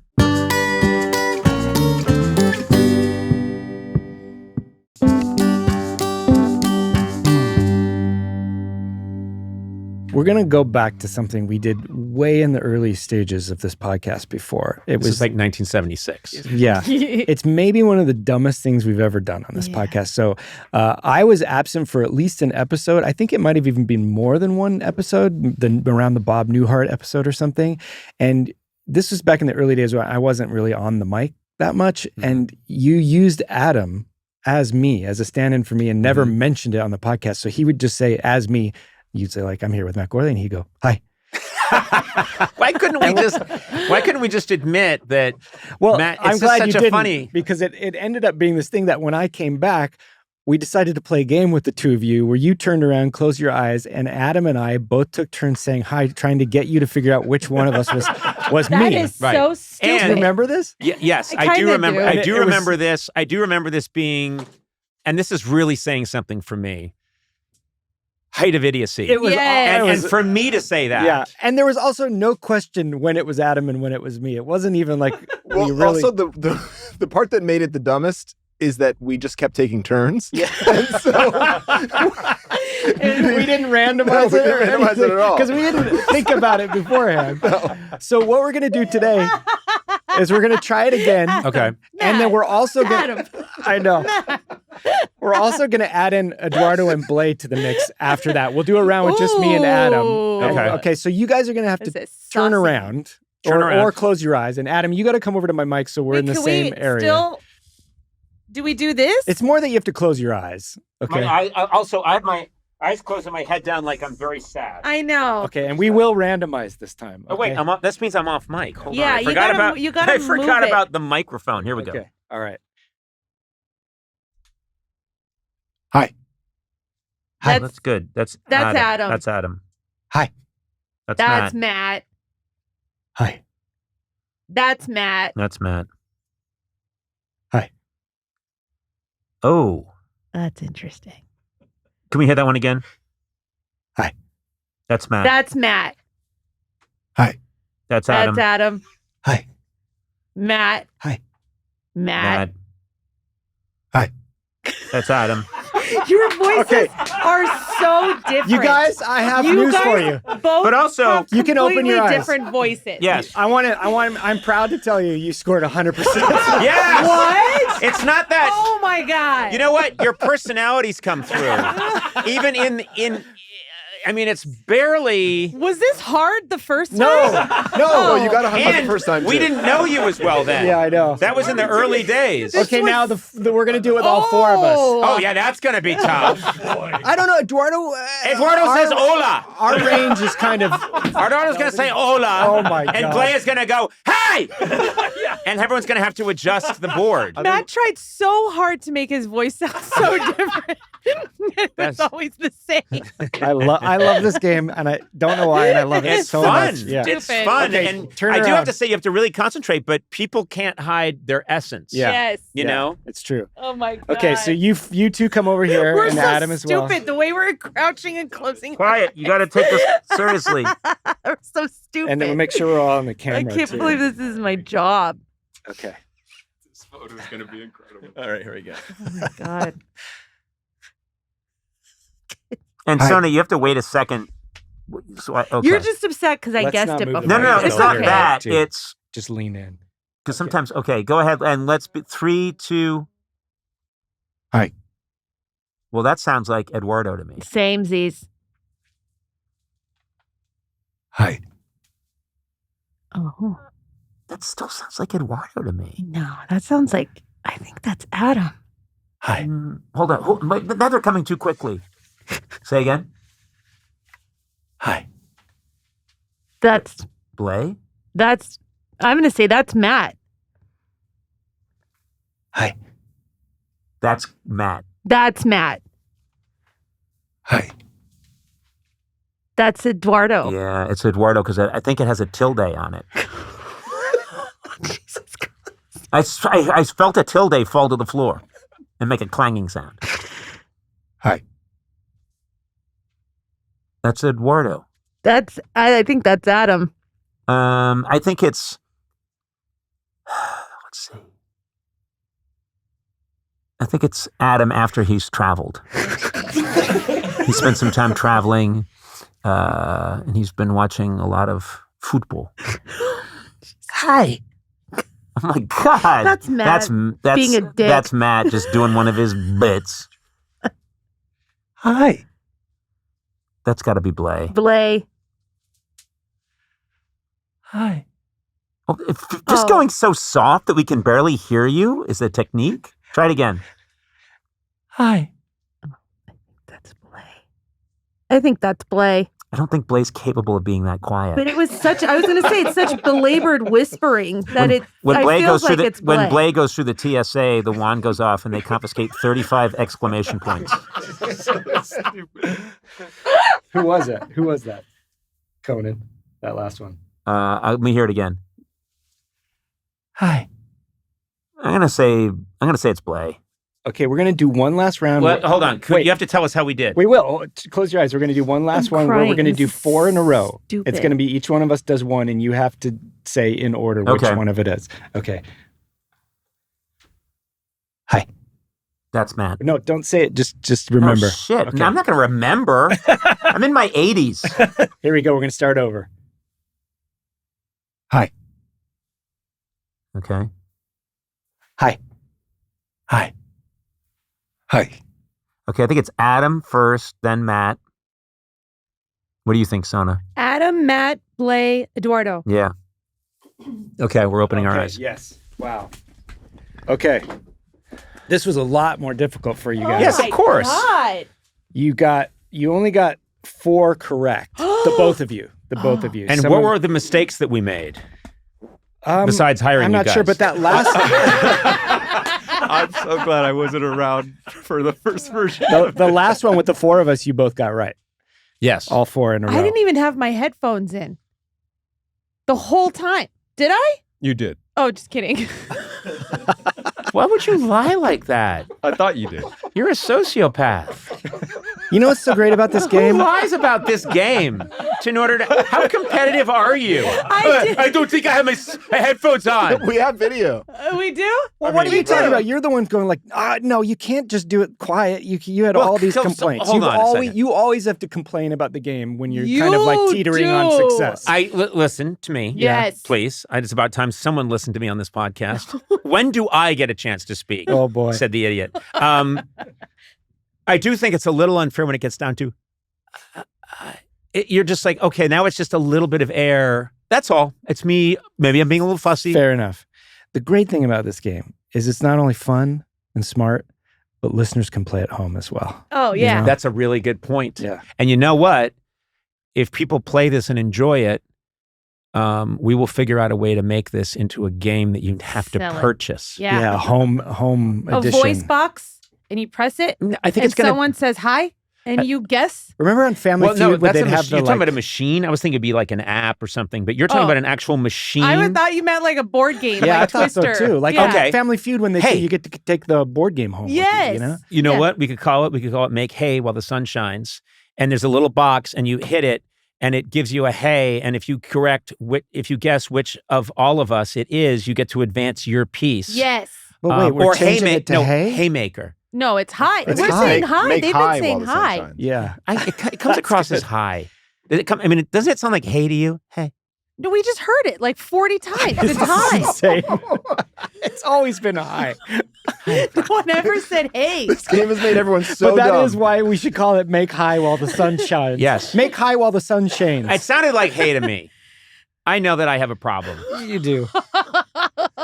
Speaker 3: We're going to go back to something we did way in the early stages of this podcast before. It was
Speaker 2: like 1976.
Speaker 3: Yeah. It's maybe one of the dumbest things we've ever done on this podcast. So I was absent for at least an episode. I think it might have even been more than one episode, around the Bob Newhart episode or something. And this was back in the early days where I wasn't really on the mic that much. Mm-hmm. And you used Adam as me, as a stand-in for me, and never mentioned it on the podcast. So he would just say, as me. You'd say, like, I'm here with Matt Gourley, and he'd go, hi.
Speaker 2: Why couldn't we just admit that?
Speaker 3: Well,
Speaker 2: Matt,
Speaker 3: I'm glad
Speaker 2: such
Speaker 3: you
Speaker 2: a
Speaker 3: didn't,
Speaker 2: funny,
Speaker 3: because it ended up being this thing that when I came back, we decided to play a game with the two of you where you turned around, closed your eyes, and Adam and I both took turns saying hi, trying to get you to figure out which one of us was me.
Speaker 7: That is so stupid.
Speaker 3: Do you remember this?
Speaker 2: Yes, I do remember. I do remember this. I do remember this being, and this is really saying something for me. Height of idiocy.
Speaker 3: It was,
Speaker 2: and for me to say that.
Speaker 3: Yeah. And there was also no question when it was Adam and when it was me. It wasn't even like
Speaker 8: well,
Speaker 3: we really...
Speaker 8: also the part that made it the dumbest is that we just kept taking turns.
Speaker 3: Yeah.
Speaker 8: And so
Speaker 3: we didn't randomize it.
Speaker 8: We didn't randomize it at all.
Speaker 3: Because we didn't think about it beforehand. No. So what we're going to do today is we're going to try it again.
Speaker 2: Okay.
Speaker 3: And then we're also going to... I know. We're also going to add in Eduardo and Blay to the mix after that. We'll do a round with just me and Adam.
Speaker 2: Okay.
Speaker 3: Okay, so you guys are going to have to turn around. Or close your eyes. And Adam, you got to come over to my mic so we're in the same area.
Speaker 1: Do we do this?
Speaker 3: It's more that you have to close your eyes. Okay.
Speaker 2: I have my eyes closed and my head down like I'm very sad.
Speaker 1: I know.
Speaker 3: Okay, and we will randomize this time. Okay?
Speaker 2: Oh wait, I'm off. This means I'm off mic. Hold on.
Speaker 1: I
Speaker 2: forgot about the microphone. Here we go.
Speaker 3: All right.
Speaker 8: Hi.
Speaker 2: That's good. That's
Speaker 1: Adam.
Speaker 2: That's Adam.
Speaker 3: Hi.
Speaker 1: That's Matt.
Speaker 3: Hi.
Speaker 1: That's Matt.
Speaker 2: That's Matt.
Speaker 3: Hi.
Speaker 2: Oh.
Speaker 1: That's interesting.
Speaker 2: Can we hear that one again?
Speaker 3: Hi.
Speaker 2: That's Matt.
Speaker 1: That's Matt.
Speaker 8: Hi.
Speaker 2: That's Adam.
Speaker 1: That's Adam.
Speaker 3: Hi.
Speaker 1: Matt.
Speaker 3: Hi.
Speaker 1: Matt.
Speaker 8: Hi.
Speaker 2: That's Adam.
Speaker 1: Your voices are so different.
Speaker 3: You guys, I have news for you.
Speaker 1: Both
Speaker 2: but also,
Speaker 3: you can open your eyes.
Speaker 1: Different voices.
Speaker 2: Yes.
Speaker 3: I'm proud to tell you scored 100%.
Speaker 2: Yes.
Speaker 1: What?
Speaker 2: It's not that.
Speaker 1: Oh my God.
Speaker 2: You know what? Your personalities come through. Even in I mean, it's barely.
Speaker 1: Was this hard the first time?
Speaker 8: No, you got 100 the first time.
Speaker 2: We didn't know you as well then.
Speaker 3: Yeah, I know.
Speaker 2: That was in the early days.
Speaker 3: Okay, now we're gonna do it with all four of us.
Speaker 2: Oh yeah, that's gonna be tough.
Speaker 3: I don't know, Eduardo.
Speaker 2: Eduardo says hola.
Speaker 3: Our range is kind of.
Speaker 2: Eduardo's gonna say hola.
Speaker 3: Oh my God.
Speaker 2: And Blay is gonna go hey, and everyone's gonna have to adjust the board.
Speaker 1: Matt tried so hard to make his voice sound so different. It's always the same.
Speaker 3: I love this game, and I don't know why, and I love it so
Speaker 2: fun.
Speaker 3: much. Yeah.
Speaker 2: It's fun.
Speaker 3: Okay,
Speaker 2: and
Speaker 3: turn
Speaker 2: I do
Speaker 3: around.
Speaker 2: have to say, you have to really concentrate, but people can't hide their essence.
Speaker 3: Yeah.
Speaker 1: Yes.
Speaker 2: You know?
Speaker 3: It's true.
Speaker 1: Oh my God.
Speaker 3: Okay, so you two come over here,
Speaker 1: We're
Speaker 3: and
Speaker 1: so
Speaker 3: Adam as well.
Speaker 1: stupid. The way we're crouching and closing.
Speaker 2: Quiet. You got to take this seriously.
Speaker 1: We're so stupid.
Speaker 3: And then we'll make sure we're all on the
Speaker 1: I
Speaker 3: camera.
Speaker 1: can't
Speaker 3: too.
Speaker 1: believe this is my job.
Speaker 3: Okay.
Speaker 8: This photo is going to be incredible.
Speaker 2: All right, here we go.
Speaker 1: Oh my God.
Speaker 2: And Sona, you have to wait a second. So okay.
Speaker 1: You're just upset because I
Speaker 3: Let's
Speaker 1: guessed
Speaker 3: not
Speaker 1: it
Speaker 3: move
Speaker 1: before.
Speaker 3: the
Speaker 2: No,
Speaker 3: mic
Speaker 2: it's
Speaker 3: over
Speaker 2: not
Speaker 3: here.
Speaker 2: that.
Speaker 3: Dude,
Speaker 2: It's
Speaker 3: just lean in.
Speaker 2: because sometimes. Okay, go ahead and let's be 3, 2.
Speaker 8: Hi.
Speaker 2: Well, that sounds like Eduardo to me.
Speaker 1: Samesies.
Speaker 8: Hi.
Speaker 1: Oh
Speaker 2: That still sounds like Eduardo to me.
Speaker 1: no, that sounds like I think that's Adam.
Speaker 8: Hi.
Speaker 2: Hold on. Now they're coming too quickly. Say again.
Speaker 8: Hi.
Speaker 1: That's
Speaker 2: Blay?
Speaker 1: I'm gonna say that's Matt.
Speaker 3: Hi.
Speaker 2: That's Matt.
Speaker 1: That's Matt.
Speaker 3: Hi.
Speaker 1: That's Eduardo.
Speaker 2: Yeah, it's Eduardo because I think it has a tilde on it.
Speaker 1: Jesus Christ.
Speaker 2: I felt a tilde fall to the floor and make a clanging sound.
Speaker 3: Hi.
Speaker 2: That's Eduardo.
Speaker 1: I think that's Adam.
Speaker 2: I think it's. Let's see. I think it's Adam after he's traveled. He spent some time traveling, and he's been watching a lot of football.
Speaker 1: Hi.
Speaker 2: Oh my God.
Speaker 1: That's Matt being a dick.
Speaker 2: That's Matt just doing one of his bits.
Speaker 3: Hi.
Speaker 2: That's got to be Blay.
Speaker 1: Blay.
Speaker 3: Hi.
Speaker 2: Oh, just going so soft that we can barely hear you is a technique. Try it again.
Speaker 3: Hi.
Speaker 1: That's Blay. I think that's Blay.
Speaker 2: I don't think Blay's capable of being that quiet.
Speaker 1: But it was I was going to say, it's such belabored whispering that
Speaker 2: when Blay
Speaker 1: feels
Speaker 2: goes through
Speaker 1: like it's
Speaker 2: when
Speaker 1: Blay.
Speaker 2: Blay goes through the TSA, the wand goes off and they confiscate 35 exclamation points.
Speaker 3: Who was it? Who was that? Conan. That last one.
Speaker 2: Let me hear it again.
Speaker 3: Hi.
Speaker 2: I'm gonna say it's Blay.
Speaker 3: Okay, we're gonna do one last round.
Speaker 2: Well, hold on.
Speaker 3: Wait.
Speaker 2: You have to tell us how we did.
Speaker 3: We will. Close your eyes. We're gonna do one last one where we're gonna do 4 in a row.
Speaker 1: Stupid.
Speaker 3: It's gonna be each one of us does one, and you have to say in order which
Speaker 2: Okay.
Speaker 3: one of it is. Okay. Hi.
Speaker 2: That's Matt.
Speaker 3: No, don't say it. Just remember.
Speaker 2: Oh, shit.
Speaker 3: Okay.
Speaker 2: No, I'm not gonna remember. I'm in my 80s.
Speaker 3: Here we go. We're gonna start over. Hi.
Speaker 2: Okay.
Speaker 3: Hi. Hi. Hi.
Speaker 2: Okay, I think it's Adam first, then Matt. What do you think, Sona?
Speaker 1: Adam, Matt, Blay, Eduardo.
Speaker 2: Yeah. Okay, we're opening our eyes.
Speaker 3: Yes. Wow. Okay. This was a lot more difficult for you guys.
Speaker 2: Yes, of course.
Speaker 1: God.
Speaker 3: You only got 4 correct. The both of you.
Speaker 2: And what were the mistakes that we made? Besides hiring
Speaker 3: I'm
Speaker 2: you
Speaker 3: not
Speaker 2: guys?
Speaker 3: sure, but that last
Speaker 5: I'm so glad I wasn't around for the first version.
Speaker 3: the last one with the 4 of us, you both got right.
Speaker 2: Yes.
Speaker 3: All 4 in a row.
Speaker 1: I didn't even have my headphones in the whole time. Did I?
Speaker 5: You did.
Speaker 1: Oh, just kidding.
Speaker 2: Why would you lie like that?
Speaker 5: I thought you did.
Speaker 2: You're a sociopath.
Speaker 3: You know what's so great about this
Speaker 2: Who
Speaker 3: game?
Speaker 2: lies about this game? In order to, how competitive are you?
Speaker 1: I
Speaker 2: don't think I have my headphones on.
Speaker 8: We have video.
Speaker 1: We do?
Speaker 3: Well, what are you talking about? You're the one going like, no, you can't just do it quiet. You had all these complaints.
Speaker 2: Hold on a second.
Speaker 3: You always have to complain about the game when you're kind of like teetering on success.
Speaker 2: Listen to me.
Speaker 1: Yes.
Speaker 2: Please. It's about time someone listened to me on this podcast. When do I get a chance to speak?
Speaker 3: Oh, boy.
Speaker 2: Said the idiot. I do think it's a little unfair when it gets down to, you're just like, okay, now it's just a little bit of air. That's all. It's me. Maybe I'm being a little fussy.
Speaker 3: Fair enough. The great thing about this game is it's not only fun and smart, but listeners can play at home as well.
Speaker 1: Oh, yeah.
Speaker 3: You know?
Speaker 2: That's a really good point.
Speaker 3: Yeah.
Speaker 2: And you know what? If people play this and enjoy it, we will figure out a way to make this into a game that you have to
Speaker 1: Sell it.
Speaker 2: purchase.
Speaker 1: Yeah.
Speaker 3: Home
Speaker 1: A
Speaker 3: edition.
Speaker 1: voice box, and you press it,
Speaker 2: I think
Speaker 1: and
Speaker 2: it's going to.
Speaker 1: someone says hi, and you guess.
Speaker 3: Remember on Family Feud where they'd have the
Speaker 2: you're talking about a machine? I was thinking it'd be like an app or something, but you're talking about an actual machine.
Speaker 1: I thought you meant like a board game,
Speaker 3: Yeah,
Speaker 1: like
Speaker 3: I thought
Speaker 1: Twister.
Speaker 3: so too. Like
Speaker 1: yeah.
Speaker 2: Okay.
Speaker 3: Family Feud when they say you get to take the board game home.
Speaker 1: Yes.
Speaker 3: With you, you know?
Speaker 2: You know
Speaker 1: Yeah.
Speaker 2: what? We could call it Make Hay While the Sun Shines. And there's a little box and you hit it and it gives you a hay. And if you guess which of all of us it is, you get to advance your piece.
Speaker 1: Yes.
Speaker 3: But wait, we're
Speaker 2: or
Speaker 3: changing it to hay?
Speaker 2: Haymaker.
Speaker 1: No, it's hi.
Speaker 3: It's
Speaker 1: We're
Speaker 3: hi.
Speaker 1: saying hi.
Speaker 8: Make
Speaker 1: They've
Speaker 8: high
Speaker 1: been saying
Speaker 8: while the sun
Speaker 1: hi.
Speaker 8: shines.
Speaker 3: Yeah.
Speaker 2: It comes across as high. Doesn't it sound like hay to you? Hey.
Speaker 1: No, we just heard it like 40 times. It's
Speaker 3: This is
Speaker 1: hi.
Speaker 3: insane. It's always been high.
Speaker 1: No one ever said hey.
Speaker 8: This game has made everyone so
Speaker 3: But that is
Speaker 8: dumb.
Speaker 3: why we should call it Make High While the Sun Shines.
Speaker 2: Yes.
Speaker 3: Make High While the Sun Shines.
Speaker 2: It sounded like hay to me. I know that I have a problem.
Speaker 3: You do.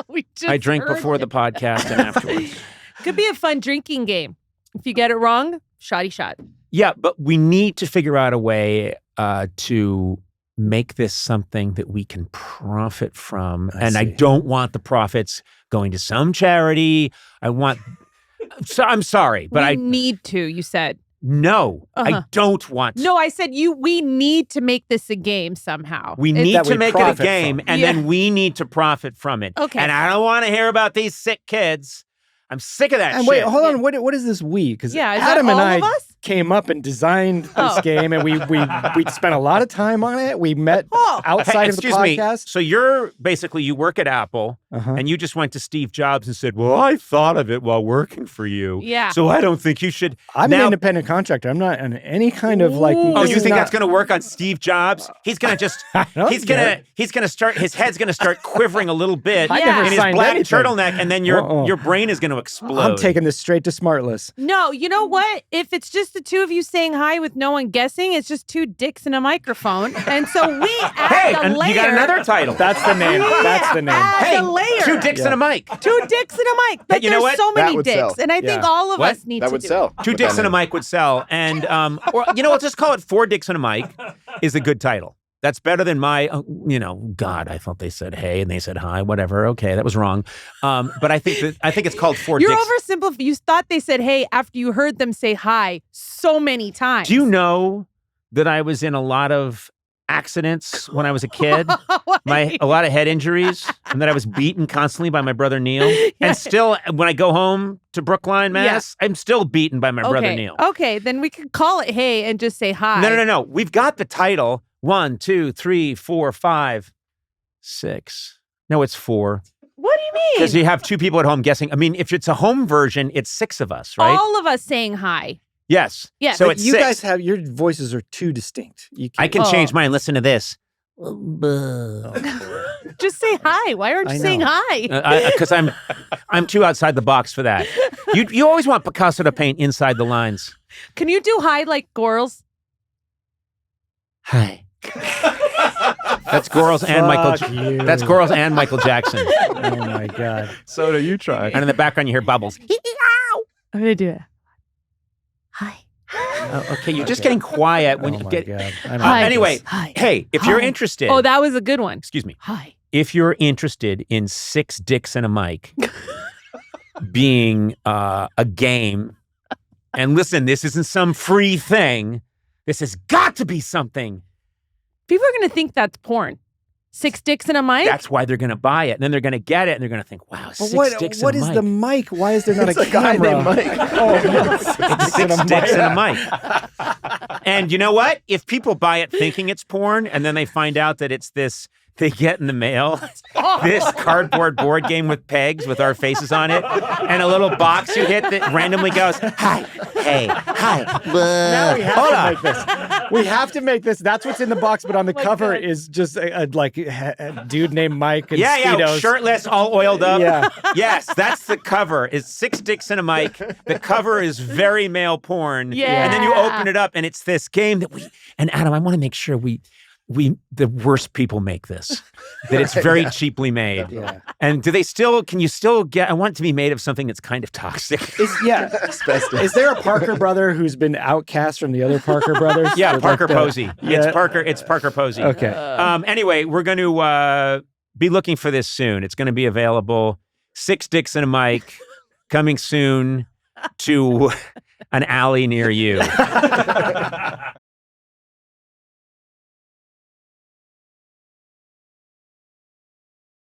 Speaker 1: We just
Speaker 2: I drink
Speaker 1: heard
Speaker 2: before
Speaker 1: it.
Speaker 2: the podcast and afterwards.
Speaker 1: Could be a fun drinking game. If you get it wrong, shotty shot.
Speaker 2: Yeah, but we need to figure out a way to make this something that we can profit from. I
Speaker 3: see.
Speaker 2: don't want the profits going to some charity. I'm sorry, but
Speaker 1: we need to, you said.
Speaker 2: No, I don't want to.
Speaker 1: No, I said we need to make this a game somehow.
Speaker 2: We need to make it a game, and then we need to profit from it.
Speaker 1: Okay.
Speaker 2: And I don't want to hear about these sick kids. I'm sick of that
Speaker 3: and
Speaker 2: shit.
Speaker 3: wait, hold on. What is this we? Because
Speaker 1: Yeah, is
Speaker 3: Adam
Speaker 1: that
Speaker 3: and
Speaker 1: all
Speaker 3: I
Speaker 1: of us?
Speaker 3: came up and designed this game, and we spent a lot of time on it. We met outside of the podcast.
Speaker 2: So you work at Apple, and you just went to Steve Jobs and said, "Well, I thought of it while working for you.
Speaker 1: Yeah.
Speaker 2: So I don't think you should."
Speaker 3: I'm an independent contractor. I'm not on any kind of like.
Speaker 2: Oh, you think that's going to work on Steve Jobs? He's going to just. he's going to start. His head's going to start quivering a little bit
Speaker 3: I never
Speaker 2: in his
Speaker 3: signed
Speaker 2: black
Speaker 3: anything.
Speaker 2: turtleneck, and then your brain is going to explode.
Speaker 3: I'm taking this straight to Smartless.
Speaker 1: No, you know what? If it's just the two of you saying hi with no one guessing, it's just two dicks and a microphone. And so we add the layer.
Speaker 2: You got another title.
Speaker 3: That's the name. That's the name.
Speaker 1: Add the layer.
Speaker 2: Two dicks and a mic.
Speaker 1: Two dicks and a mic. But
Speaker 2: you know
Speaker 1: there's
Speaker 2: what?
Speaker 1: so many
Speaker 8: That would
Speaker 1: dicks.
Speaker 8: sell.
Speaker 1: And I think all of us need
Speaker 8: That
Speaker 1: to
Speaker 8: would
Speaker 1: do
Speaker 8: sell.
Speaker 1: it.
Speaker 2: Two dicks and a mic would sell. And, or, we'll just call it Four Dicks and a Mic is a good title. That's better than my, God, I thought they said hey and they said hi, whatever. Okay, that was wrong. But I think it's called Four
Speaker 1: You're
Speaker 2: Dicks.
Speaker 1: oversimplifying. You thought they said hey after you heard them say hi so many times.
Speaker 2: Do you know that I was in a lot of accidents when I was a kid? A lot of head injuries, and that I was beaten constantly by my brother Neil. And still, when I go home to Brookline, Mass, I'm still beaten by my brother Neil.
Speaker 1: Okay, then we could call it hey and just say hi.
Speaker 2: No. We've got the title. 1, 2, 3, 4, 5, 6. No, it's 4.
Speaker 1: What do you mean?
Speaker 2: Because you have two people at home guessing. I mean, if it's a home version, it's 6 of us, right?
Speaker 1: All of us saying hi.
Speaker 2: Yes.
Speaker 1: Yes.
Speaker 2: So
Speaker 3: But
Speaker 2: it's
Speaker 3: you
Speaker 2: 6.
Speaker 3: guys have your voices are too distinct.
Speaker 2: I can change mine. Listen to this.
Speaker 1: Just say hi. Why aren't you saying hi?
Speaker 2: Because I'm too outside the box for that. You always want Picasso to paint inside the lines.
Speaker 1: Can you do hi like girls?
Speaker 2: Hi. That's Gourley and Michael.
Speaker 3: you.
Speaker 2: That's Gourley and Michael Jackson.
Speaker 3: Oh my God.
Speaker 8: So do you try?
Speaker 2: And in the background, you hear bubbles.
Speaker 1: I'm gonna do it. Hi.
Speaker 2: Okay, you're just getting quiet when
Speaker 3: Oh
Speaker 2: you
Speaker 3: my
Speaker 2: get.
Speaker 3: God. I don't
Speaker 1: Hi.
Speaker 3: like
Speaker 2: Anyway,
Speaker 3: this.
Speaker 1: Hi.
Speaker 2: hey, if you're interested.
Speaker 1: Oh, that was a good one.
Speaker 2: Excuse me.
Speaker 1: Hi.
Speaker 2: If you're interested in 6 dicks and a mic being a game, and listen, this isn't some free thing. This has got to be something.
Speaker 1: People are gonna think that's porn. 6 dicks and a mic?
Speaker 2: That's why they're going to buy it. And then they're going to get it, and they're going to think, wow,
Speaker 3: But
Speaker 2: 6 dicks
Speaker 3: what
Speaker 2: and
Speaker 3: is
Speaker 2: a
Speaker 3: the
Speaker 2: mic.
Speaker 3: mic? Why is there not
Speaker 8: It's
Speaker 3: a
Speaker 8: a guy
Speaker 3: camera?
Speaker 8: named Mike.
Speaker 2: It's 6 dicks and a mic. And you know what? If people buy it thinking it's porn, and then they find out that it's this, they get in the mail this cardboard board game with pegs with our faces on it, and a little box you hit that randomly goes, hi, hey, hi.
Speaker 3: Now we have
Speaker 2: Hold
Speaker 3: to
Speaker 2: on.
Speaker 3: make this. We have to make this. That's what's in the box, but on the cover
Speaker 1: God.
Speaker 3: is just a dude named Mike and
Speaker 2: Yeah,
Speaker 3: Speedos.
Speaker 2: shirtless, all oiled up.
Speaker 3: Yeah.
Speaker 2: Yes, that's the cover. It's 6 dicks and a mic. The cover is very male porn.
Speaker 1: Yeah.
Speaker 2: And then you open it up, and it's this game that and Adam, I want to make sure the worst people make this, that it's very cheaply made.
Speaker 3: Yeah.
Speaker 2: And can you still get, I want it to be made of something that's kind of toxic.
Speaker 3: Is there a Parker brother who's been outcast from the other Parker brothers?
Speaker 2: Yeah,
Speaker 3: Or
Speaker 2: Parker
Speaker 3: like
Speaker 2: Posey.
Speaker 3: Yeah.
Speaker 2: It's Parker Posey.
Speaker 3: Okay.
Speaker 2: Anyway, we're going to be looking for this soon. It's going to be available. 6 dicks and a mic coming soon to an alley near you.